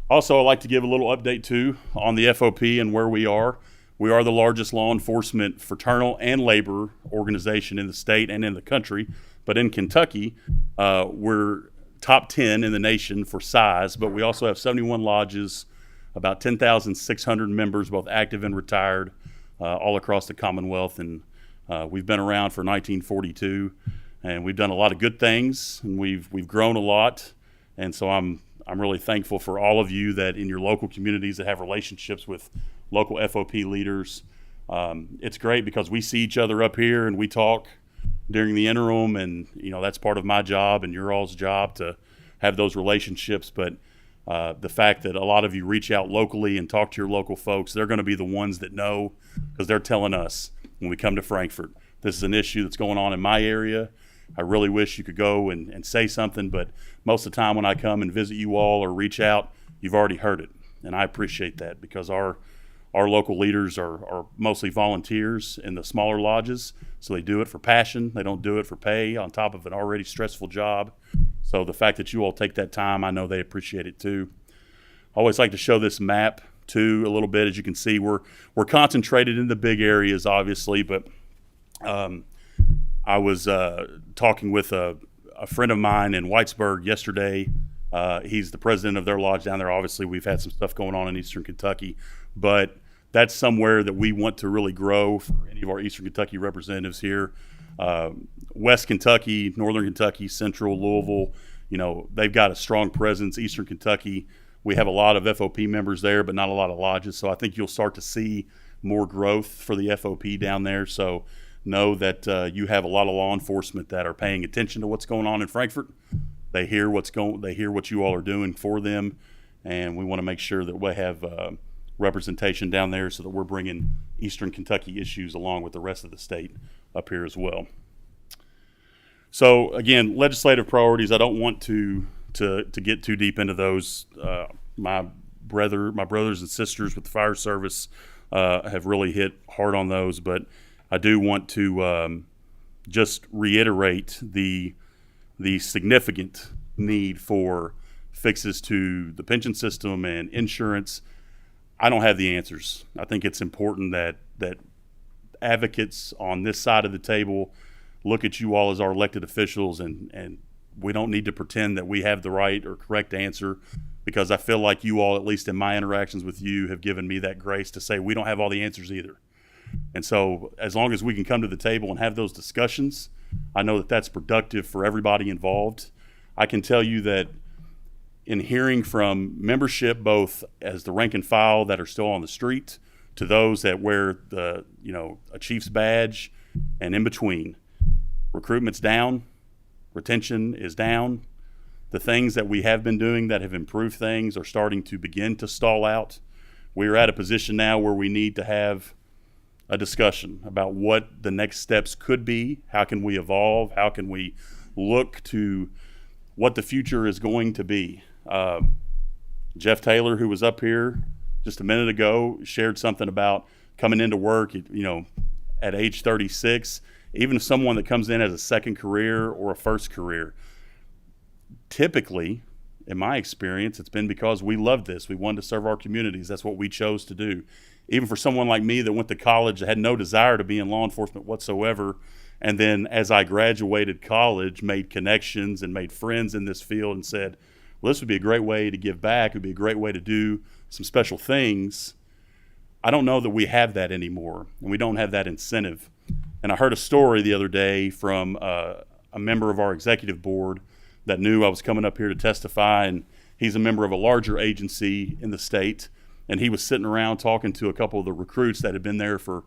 S15: Also, I'd like to give a little update too on the FOP and where we are. We are the largest law enforcement fraternal and labor organization in the state and in the country. But in Kentucky, we're top 10 in the nation for size, but we also have 71 lodges, about 10,600 members, both active and retired, all across the Commonwealth. And we've been around for 1942, and we've done a lot of good things, and we've grown a lot. And so I'm really thankful for all of you that in your local communities that have relationships with local FOP leaders. It's great because we see each other up here and we talk during the interim, and that's part of my job and your all's job to have those relationships. But the fact that a lot of you reach out locally and talk to your local folks, they're going to be the ones that know, because they're telling us when we come to Frankfurt, this is an issue that's going on in my area. I really wish you could go and say something, but most of the time when I come and visit you all or reach out, you've already heard it. And I appreciate that, because our local leaders are mostly volunteers in the smaller lodges, so they do it for passion. They don't do it for pay on top of an already stressful job. So the fact that you all take that time, I know they appreciate it too. I always like to show this map too a little bit. As you can see, we're concentrated in the big areas, obviously, but I was talking with a friend of mine in Whitesburg yesterday. He's the president of their lodge down there. Obviously, we've had some stuff going on in Eastern Kentucky, but that's somewhere that we want to really grow for any of our Eastern Kentucky representatives here. West Kentucky, Northern Kentucky, Central, Louisville, they've got a strong presence. Eastern Kentucky, we have a lot of FOP members there, but not a lot of lodges. So I think you'll start to see more growth for the FOP down there. So know that you have a lot of law enforcement that are paying attention to what's going on in Frankfurt. They hear what you all are doing for them, and we want to make sure that we have representation down there so that we're bringing Eastern Kentucky issues along with the rest of the state up here as well. So again, legislative priorities. I don't want to get too deep into those. My brothers and sisters with the fire service have really hit hard on those, but I do want to just reiterate the significant need for fixes to the pension system and insurance. I don't have the answers. I think it's important that advocates on this side of the table look at you all as our elected officials, and we don't need to pretend that we have the right or correct answer, because I feel like you all, at least in my interactions with you, have given me that grace to say we don't have all the answers either. And so as long as we can come to the table and have those discussions, I know that that's productive for everybody involved. I can tell you that in hearing from membership, both as the rank and file that are still on the street to those that wear a chief's badge and in between, recruitment's down, retention is down. The things that we have been doing that have improved things are starting to begin to stall out. We're at a position now where we need to have a discussion about what the next steps could be. How can we evolve? How can we look to what the future is going to be? Jeff Taylor, who was up here just a minute ago, shared something about coming into work, at age 36 even if someone that comes in as a second career or a first career, typically, in my experience, it's been because we loved this. We wanted to serve our communities. That's what we chose to do. Even for someone like me that went to college that had no desire to be in law enforcement whatsoever, and then as I graduated college, made connections and made friends in this field and said, well, this would be a great way to give back. It would be a great way to do some special things. I don't know that we have that anymore, and we don't have that incentive. And I heard a story the other day from a member of our executive board that knew I was coming up here to testify, and he's a member of a larger agency in the state, and he was sitting around talking to a couple of the recruits that had been there for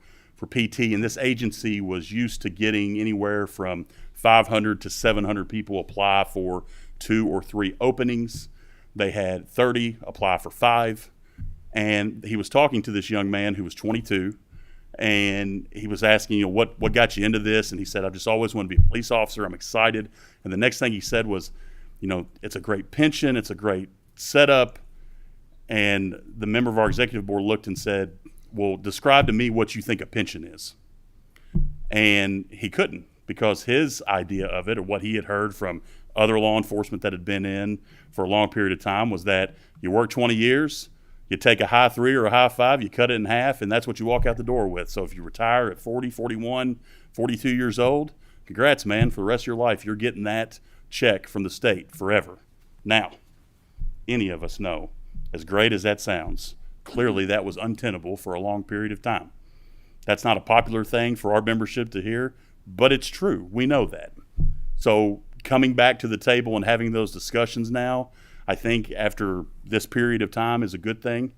S15: PT, and this agency was used to getting anywhere from 500 to 700 people apply for 2 or 3 openings. They had 30 apply for 5, and he was talking to this young man who was 22, and he was asking, what got you into this? And he said, I just always wanted to be a police officer. I'm excited. And the next thing he said was, it's a great pension. It's a great setup. And the member of our executive board looked and said, well, describe to me what you think a pension is. And he couldn't, because his idea of it, or what he had heard from other law enforcement that had been in for a long period of time, was that you work 20 years, you take a high 3 or a high 5, you cut it in half, and that's what you walk out the door with. So if you retire at 40, 41, 42 years old, congrats, man. For the rest of your life, you're getting that check from the state forever. Now, any of us know, as great as that sounds, clearly that was untenable for a long period of time. That's not a popular thing for our membership to hear, but it's true. We know that. So coming back to the table and having those discussions now, I think after this period of time, is a good thing.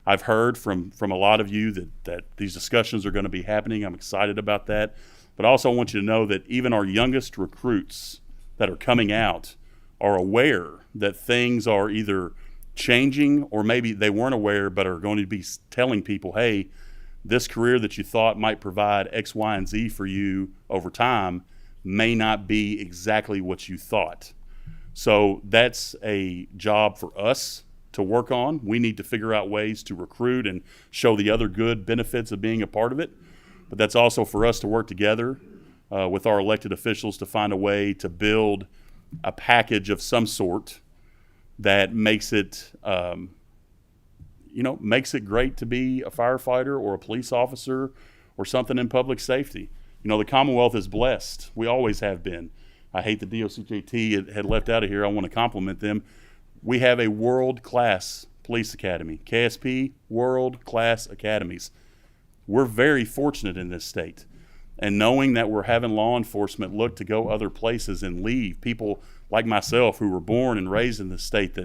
S15: I've heard from a lot of you that these discussions are going to be happening. I'm excited about that. But I also want you to know that even our youngest recruits that are coming out are aware that things are either changing, or maybe they weren't aware but are going to be telling people, hey, this career that you thought might provide X, Y, and Z for you over time may not be exactly what you thought. So that's a job for us to work on. We need to figure out ways to recruit and show the other good benefits of being a part of it. But that's also for us to work together with our elected officials to find a way to build a package of some sort that makes it, makes it great to be a firefighter or a police officer or something in public safety. The Commonwealth is blessed. We always have been. I hate the DOCJT had left out of here. I want to compliment them. We have a world-class police academy, KSP, world-class academies. We're very fortunate in this state. And knowing that we're having law enforcement look to go other places and leave, people like myself who were born and raised in this state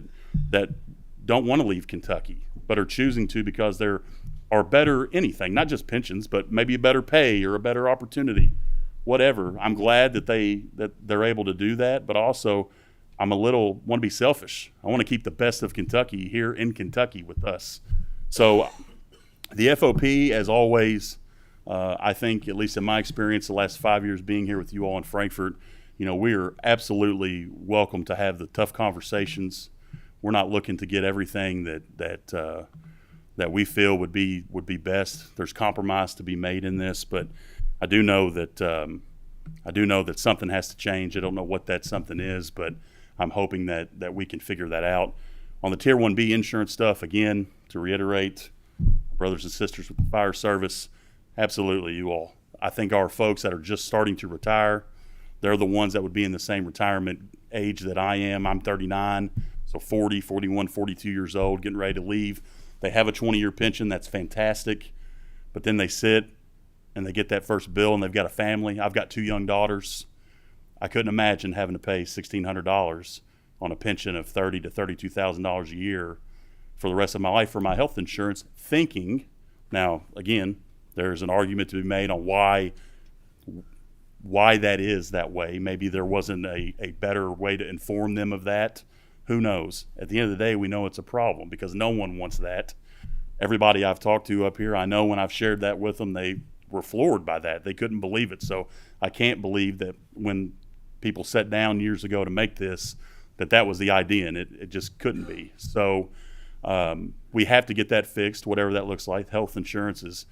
S15: that don't want to leave Kentucky, but are choosing to because there are better anything, not just pensions, but maybe a better pay or a better opportunity. Whatever. I'm glad that they're able to do that, but also want to be selfish. I want to keep the best of Kentucky here in Kentucky with us. So the FOP, as always, I think, at least in my experience, the last 5 years being here with you all in Frankfort, we are absolutely welcome to have the tough conversations. We're not looking to get everything that we feel would be best. There's compromise to be made in this, but I do know that something has to change. I don't know what that something is, but I'm hoping that we can figure that out. On the Tier 1B insurance stuff, again, to reiterate, brothers and sisters with the fire service, absolutely, you all. I think our folks that are just starting to retire, they're the ones that would be in the same retirement age that I am. I'm 39, so 40, 41, 42 years old, getting ready to leave. They have a 20-year pension. That's fantastic. But then they sit and they get that first bill and they've got a family. I've got 2 young daughters. I couldn't imagine having to pay $1,600 on a pension of $30,000 to $32,000 a year for the rest of my life for my health insurance, thinking, now, again, there's an argument to be made on why that is that way. Maybe there wasn't a better way to inform them of that. Who knows? At the end of the day, we know it's a problem because no one wants that. Everybody I've talked to up here, I know when I've shared that with them, they were floored by that. They couldn't believe it. So I can't believe that when people sat down years ago to make this, that was the idea, and it just couldn't be. So we have to get that fixed, whatever that looks like. Health insurance is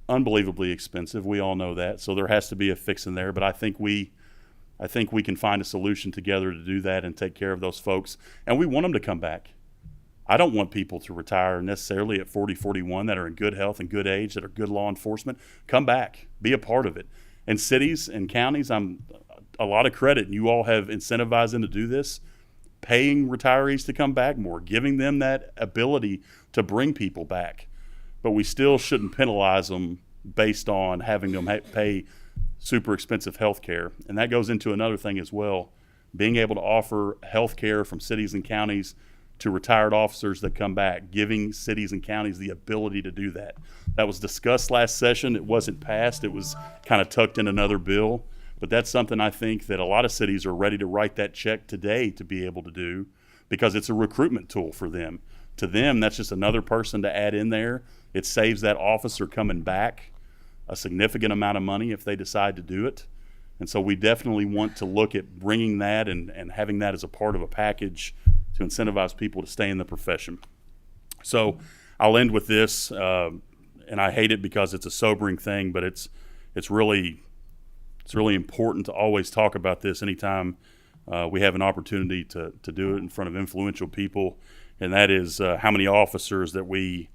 S15: unbelievably expensive. We all know that. So there has to be a fix in there. But I think we can find a solution together to do that and take care of those folks. And we want them to come back. I don't want people to retire necessarily at 40, 41 that are in good health and good age, that are good law enforcement. Come back, be a part of it. And cities and counties, I'm a lot of credit. You all have incentivized them to do this, paying retirees to come back more, giving them that ability to bring people back. But we still shouldn't penalize them based on having them pay super expensive health care. And that goes into another thing as well, being able to offer health care from cities and counties to retired officers that come back, giving cities and counties the ability to do that. That was discussed last session. It wasn't passed. It was kind of tucked in another bill. But that's something I think that a lot of cities are ready to write that check today to be able to do, because it's a recruitment tool for them. To them, that's just another person to add in there. It saves that officer coming back a significant amount of money if they decide to do it. And so we definitely want to look at bringing that and having that as a part of a package to incentivize people to stay in the profession. So I'll end with this, and I hate it because it's a sobering thing, but it's really important to always talk about this anytime we have an opportunity to do it in front of influential people, and that is how many officers that we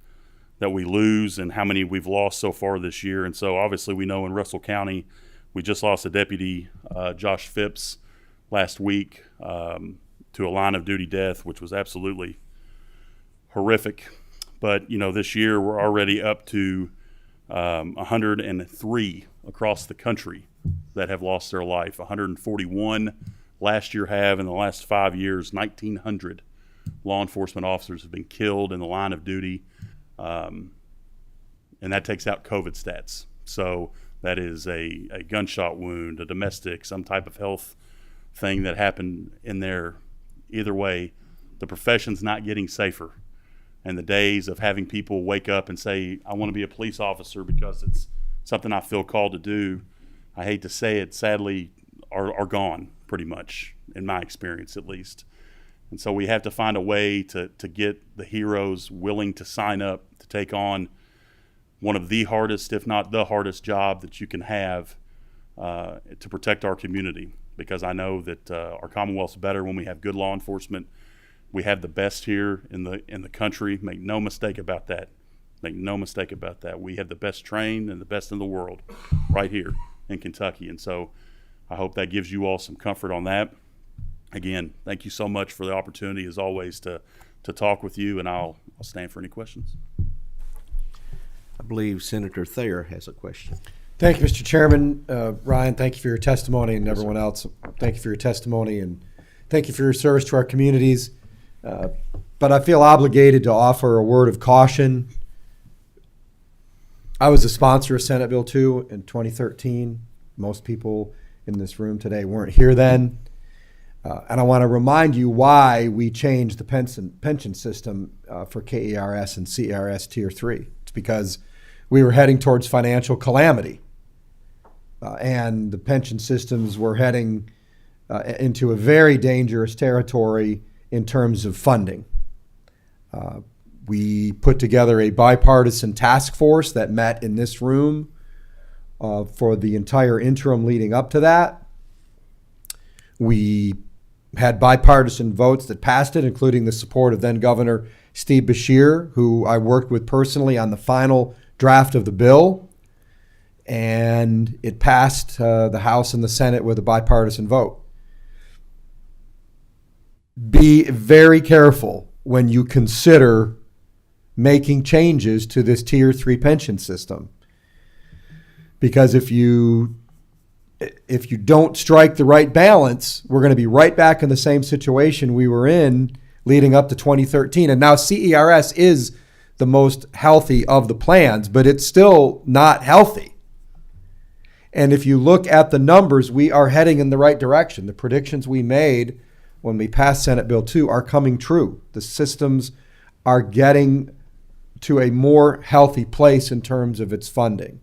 S15: lose and how many we've lost so far this year. And so obviously we know in Russell County we just lost a deputy, Josh Phipps, last week to a line of duty death, which was absolutely horrific. But this year we're already up to 103 across the country that have lost their life. 141 last year have. In the last 5 years, 1,900 law enforcement officers have been killed in the line of duty. And that takes out COVID stats. So that is a gunshot wound, a domestic, some type of health thing that happened in there. Either way, the profession's not getting safer. And the days of having people wake up and say, I want to be a police officer because it's something I feel called to do, I hate to say it, sadly, are gone pretty much, in my experience at least. And so we have to find a way to get the heroes willing to sign up to take on one of the hardest, if not the hardest job that you can have to protect our community. Because I know that our Commonwealth's better when we have good law enforcement. We have the best here in the country. Make no mistake about that. Make no mistake about that. We have the best trained and the best in the world right here in Kentucky. And so I hope that gives you all some comfort on that. Again, thank you so much for the opportunity, as always, to talk with you, and I'll stand for any questions.
S1: I believe Senator Thayer has a question.
S16: Thank you, Mr. Chairman. Ryan, thank you for your testimony, and everyone else, thank you for your testimony, and thank you for your service to our communities. But I feel obligated to offer a word of caution. I was a sponsor of Senate Bill 2 in 2013. Most people in this room today weren't here then. And I want to remind you why we changed the pension system for KERS and CERS Tier 3. It's because we were heading towards financial calamity. And the pension systems were heading into a very dangerous territory in terms of funding. We put together a bipartisan task force that met in this room for the entire interim leading up to that. We had bipartisan votes that passed it, including the support of then Governor Steve Beshear, who I worked with personally on the final draft of the bill. And it passed the House and the Senate with a bipartisan vote. Be very careful when you consider making changes to this Tier 3 pension system. Because if you don't strike the right balance, we're going to be right back in the same situation we were in leading up to 2013. And now CERS is the most healthy of the plans, but it's still not healthy. And if you look at the numbers, we are heading in the right direction. The predictions we made when we passed Senate Bill 2 are coming true. The systems are getting to a more healthy place in terms of its funding.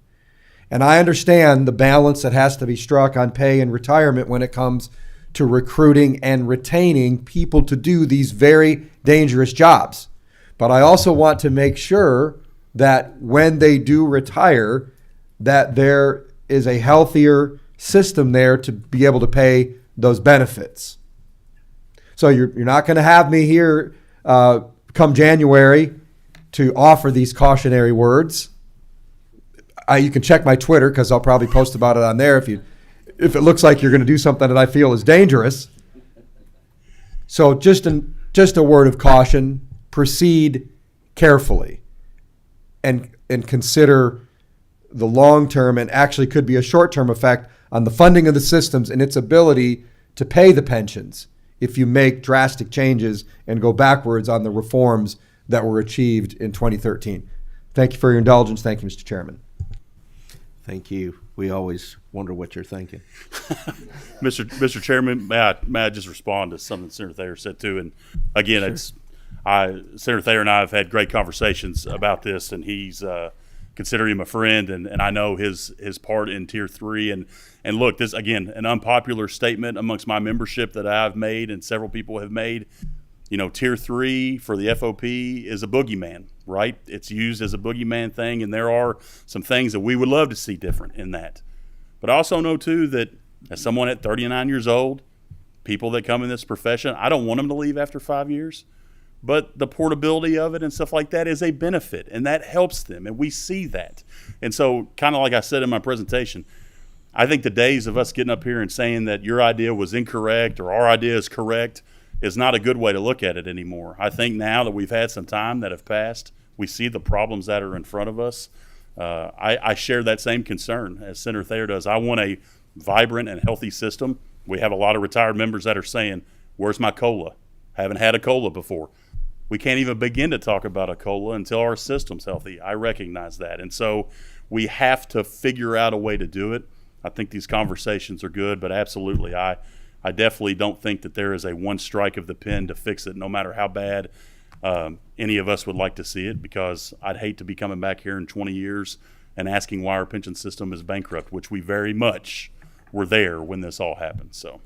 S16: And I understand the balance that has to be struck on pay and retirement when it comes to recruiting and retaining people to do these very dangerous jobs. But I also want to make sure that when they do retire, that there is a healthier system there to be able to pay those benefits. So you're not going to have me here come January to offer these cautionary words. You can check my Twitter because I'll probably post about it on there if it looks like you're going to do something that I feel is dangerous. So just a word of caution: proceed carefully, and consider the long term, and actually could be a short term effect on the funding of the systems and its ability to pay the pensions if you make drastic changes and go backwards on the reforms that were achieved in 2013. Thank you for your indulgence. Thank you, Mr. Chairman.
S1: Thank you. We always wonder what you're thinking.
S15: Mr. Chairman, may I just respond to something Senator Thayer said too? And again,
S1: Sure.
S15: Senator Thayer and I have had great conversations about this, and he's consider him a friend, and I know his part in Tier 3. And look, this, again, an unpopular statement amongst my membership that I've made and several people have made. You know, Tier 3 for the FOP is a boogeyman, right? It's used as a boogeyman thing, and there are some things that we would love to see different in that. But I also know, too, that as someone at 39 years old, people that come in this profession, I don't want them to leave after 5 years. But the portability of it and stuff like that is a benefit, and that helps them, and we see that. And so, kind of like I said in my presentation, I think the days of us getting up here and saying that your idea was incorrect or our idea is correct is not a good way to look at it anymore. I think now that we've had some time that have passed, we see the problems that are in front of us. I share that same concern as Senator Thayer does. I want a vibrant and healthy system. We have a lot of retired members that are saying, "Where's my COLA? Haven't had a COLA before." We can't even begin to talk about a COLA until our system's healthy. I recognize that. And so we have to figure out a way to do it. I think these conversations are good, but absolutely, I definitely don't think that there is a one strike of the pen to fix it, no matter how bad any of us would like to see it, because I'd hate to be coming back here in 20 years and asking why our pension system is bankrupt, which we very much were there when this all happened. So,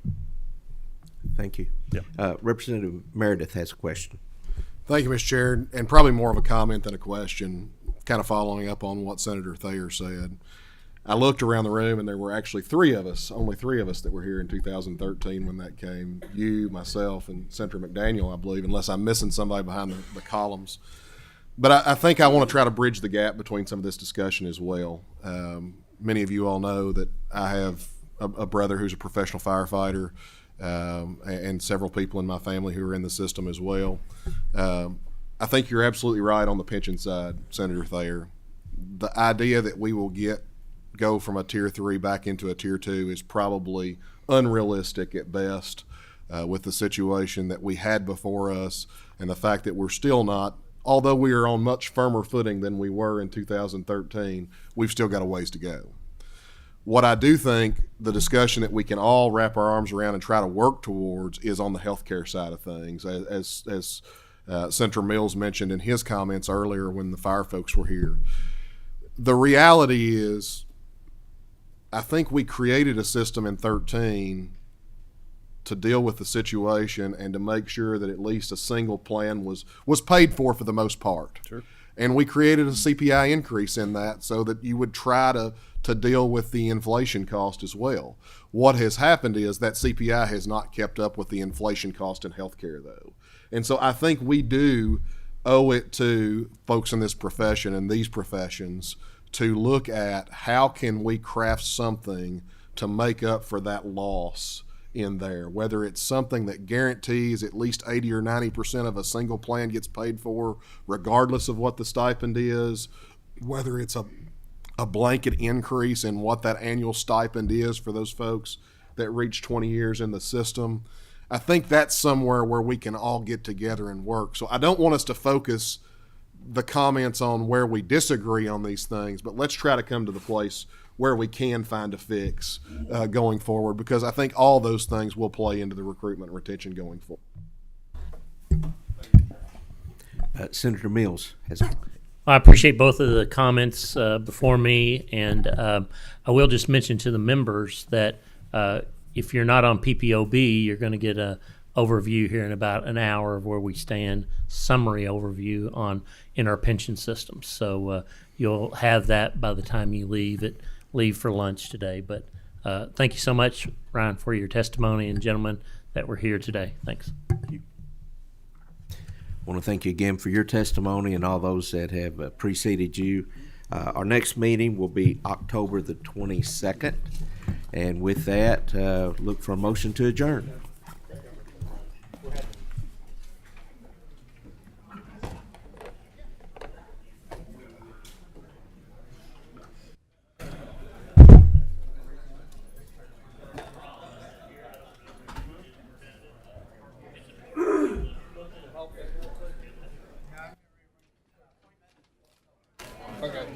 S1: thank you.
S15: Yeah.
S1: Representative Meredith has a question.
S17: Thank you, Mr. Chair, and probably more of a comment than a question, kind of following up on what Senator Thayer said. I looked around the room, and there were actually only three of us that were here in 2013 when that came. You, myself, and Senator McDaniel, I believe, unless I'm missing somebody behind the columns. But I think I want to try to bridge the gap between some of this discussion as well. Many of you all know that I have a brother who's a professional firefighter, and several people in my family who are in the system as well. I think you're absolutely right on the pension side, Senator Thayer. The idea that we will go from a Tier 3 back into a Tier 2 is probably unrealistic at best, with the situation that we had before us and the fact that we're still not, although we are on much firmer footing than we were in 2013, we've still got a ways to go. What I do think the discussion that we can all wrap our arms around and try to work towards is on the healthcare side of things. As Senator Mills mentioned in his comments earlier when the fire folks were here, the reality is I think we created a system in 2013 to deal with the situation and to make sure that at least a single plan was paid for the most part.
S15: Sure.
S17: And we created a CPI increase in that so that you would try to deal with the inflation cost as well. What has happened is that CPI has not kept up with the inflation cost in healthcare, though. And so I think we do owe it to folks in this profession and these professions to look at how can we craft something to make up for that loss in there, whether it's something that guarantees at least 80 or 90% of a single plan gets paid for, regardless of what the stipend is, whether it's a blanket increase in what that annual stipend is for those folks that reach 20 years in the system. I think that's somewhere where we can all get together and work. So I don't want us to focus the comments on where we disagree on these things, but let's try to come to the place where we can find a fix going forward, because I think all those things will play into the recruitment and retention going forward.
S1: Senator Mills has a
S5: I appreciate both of the comments before me, and I will just mention to the members that if you're not on PPOB, you're going to get a overview here in about an hour of where we stand, summary overview in our pension systems. So you'll have that by the time you leave for lunch today. But thank you so much, Ryan, for your testimony, and gentlemen that were here today. Thanks.
S1: I want to thank you again for your testimony and all those that have preceded you. Our next meeting will be October the 22nd. And with that, look for a motion to adjourn.
S11: Okay.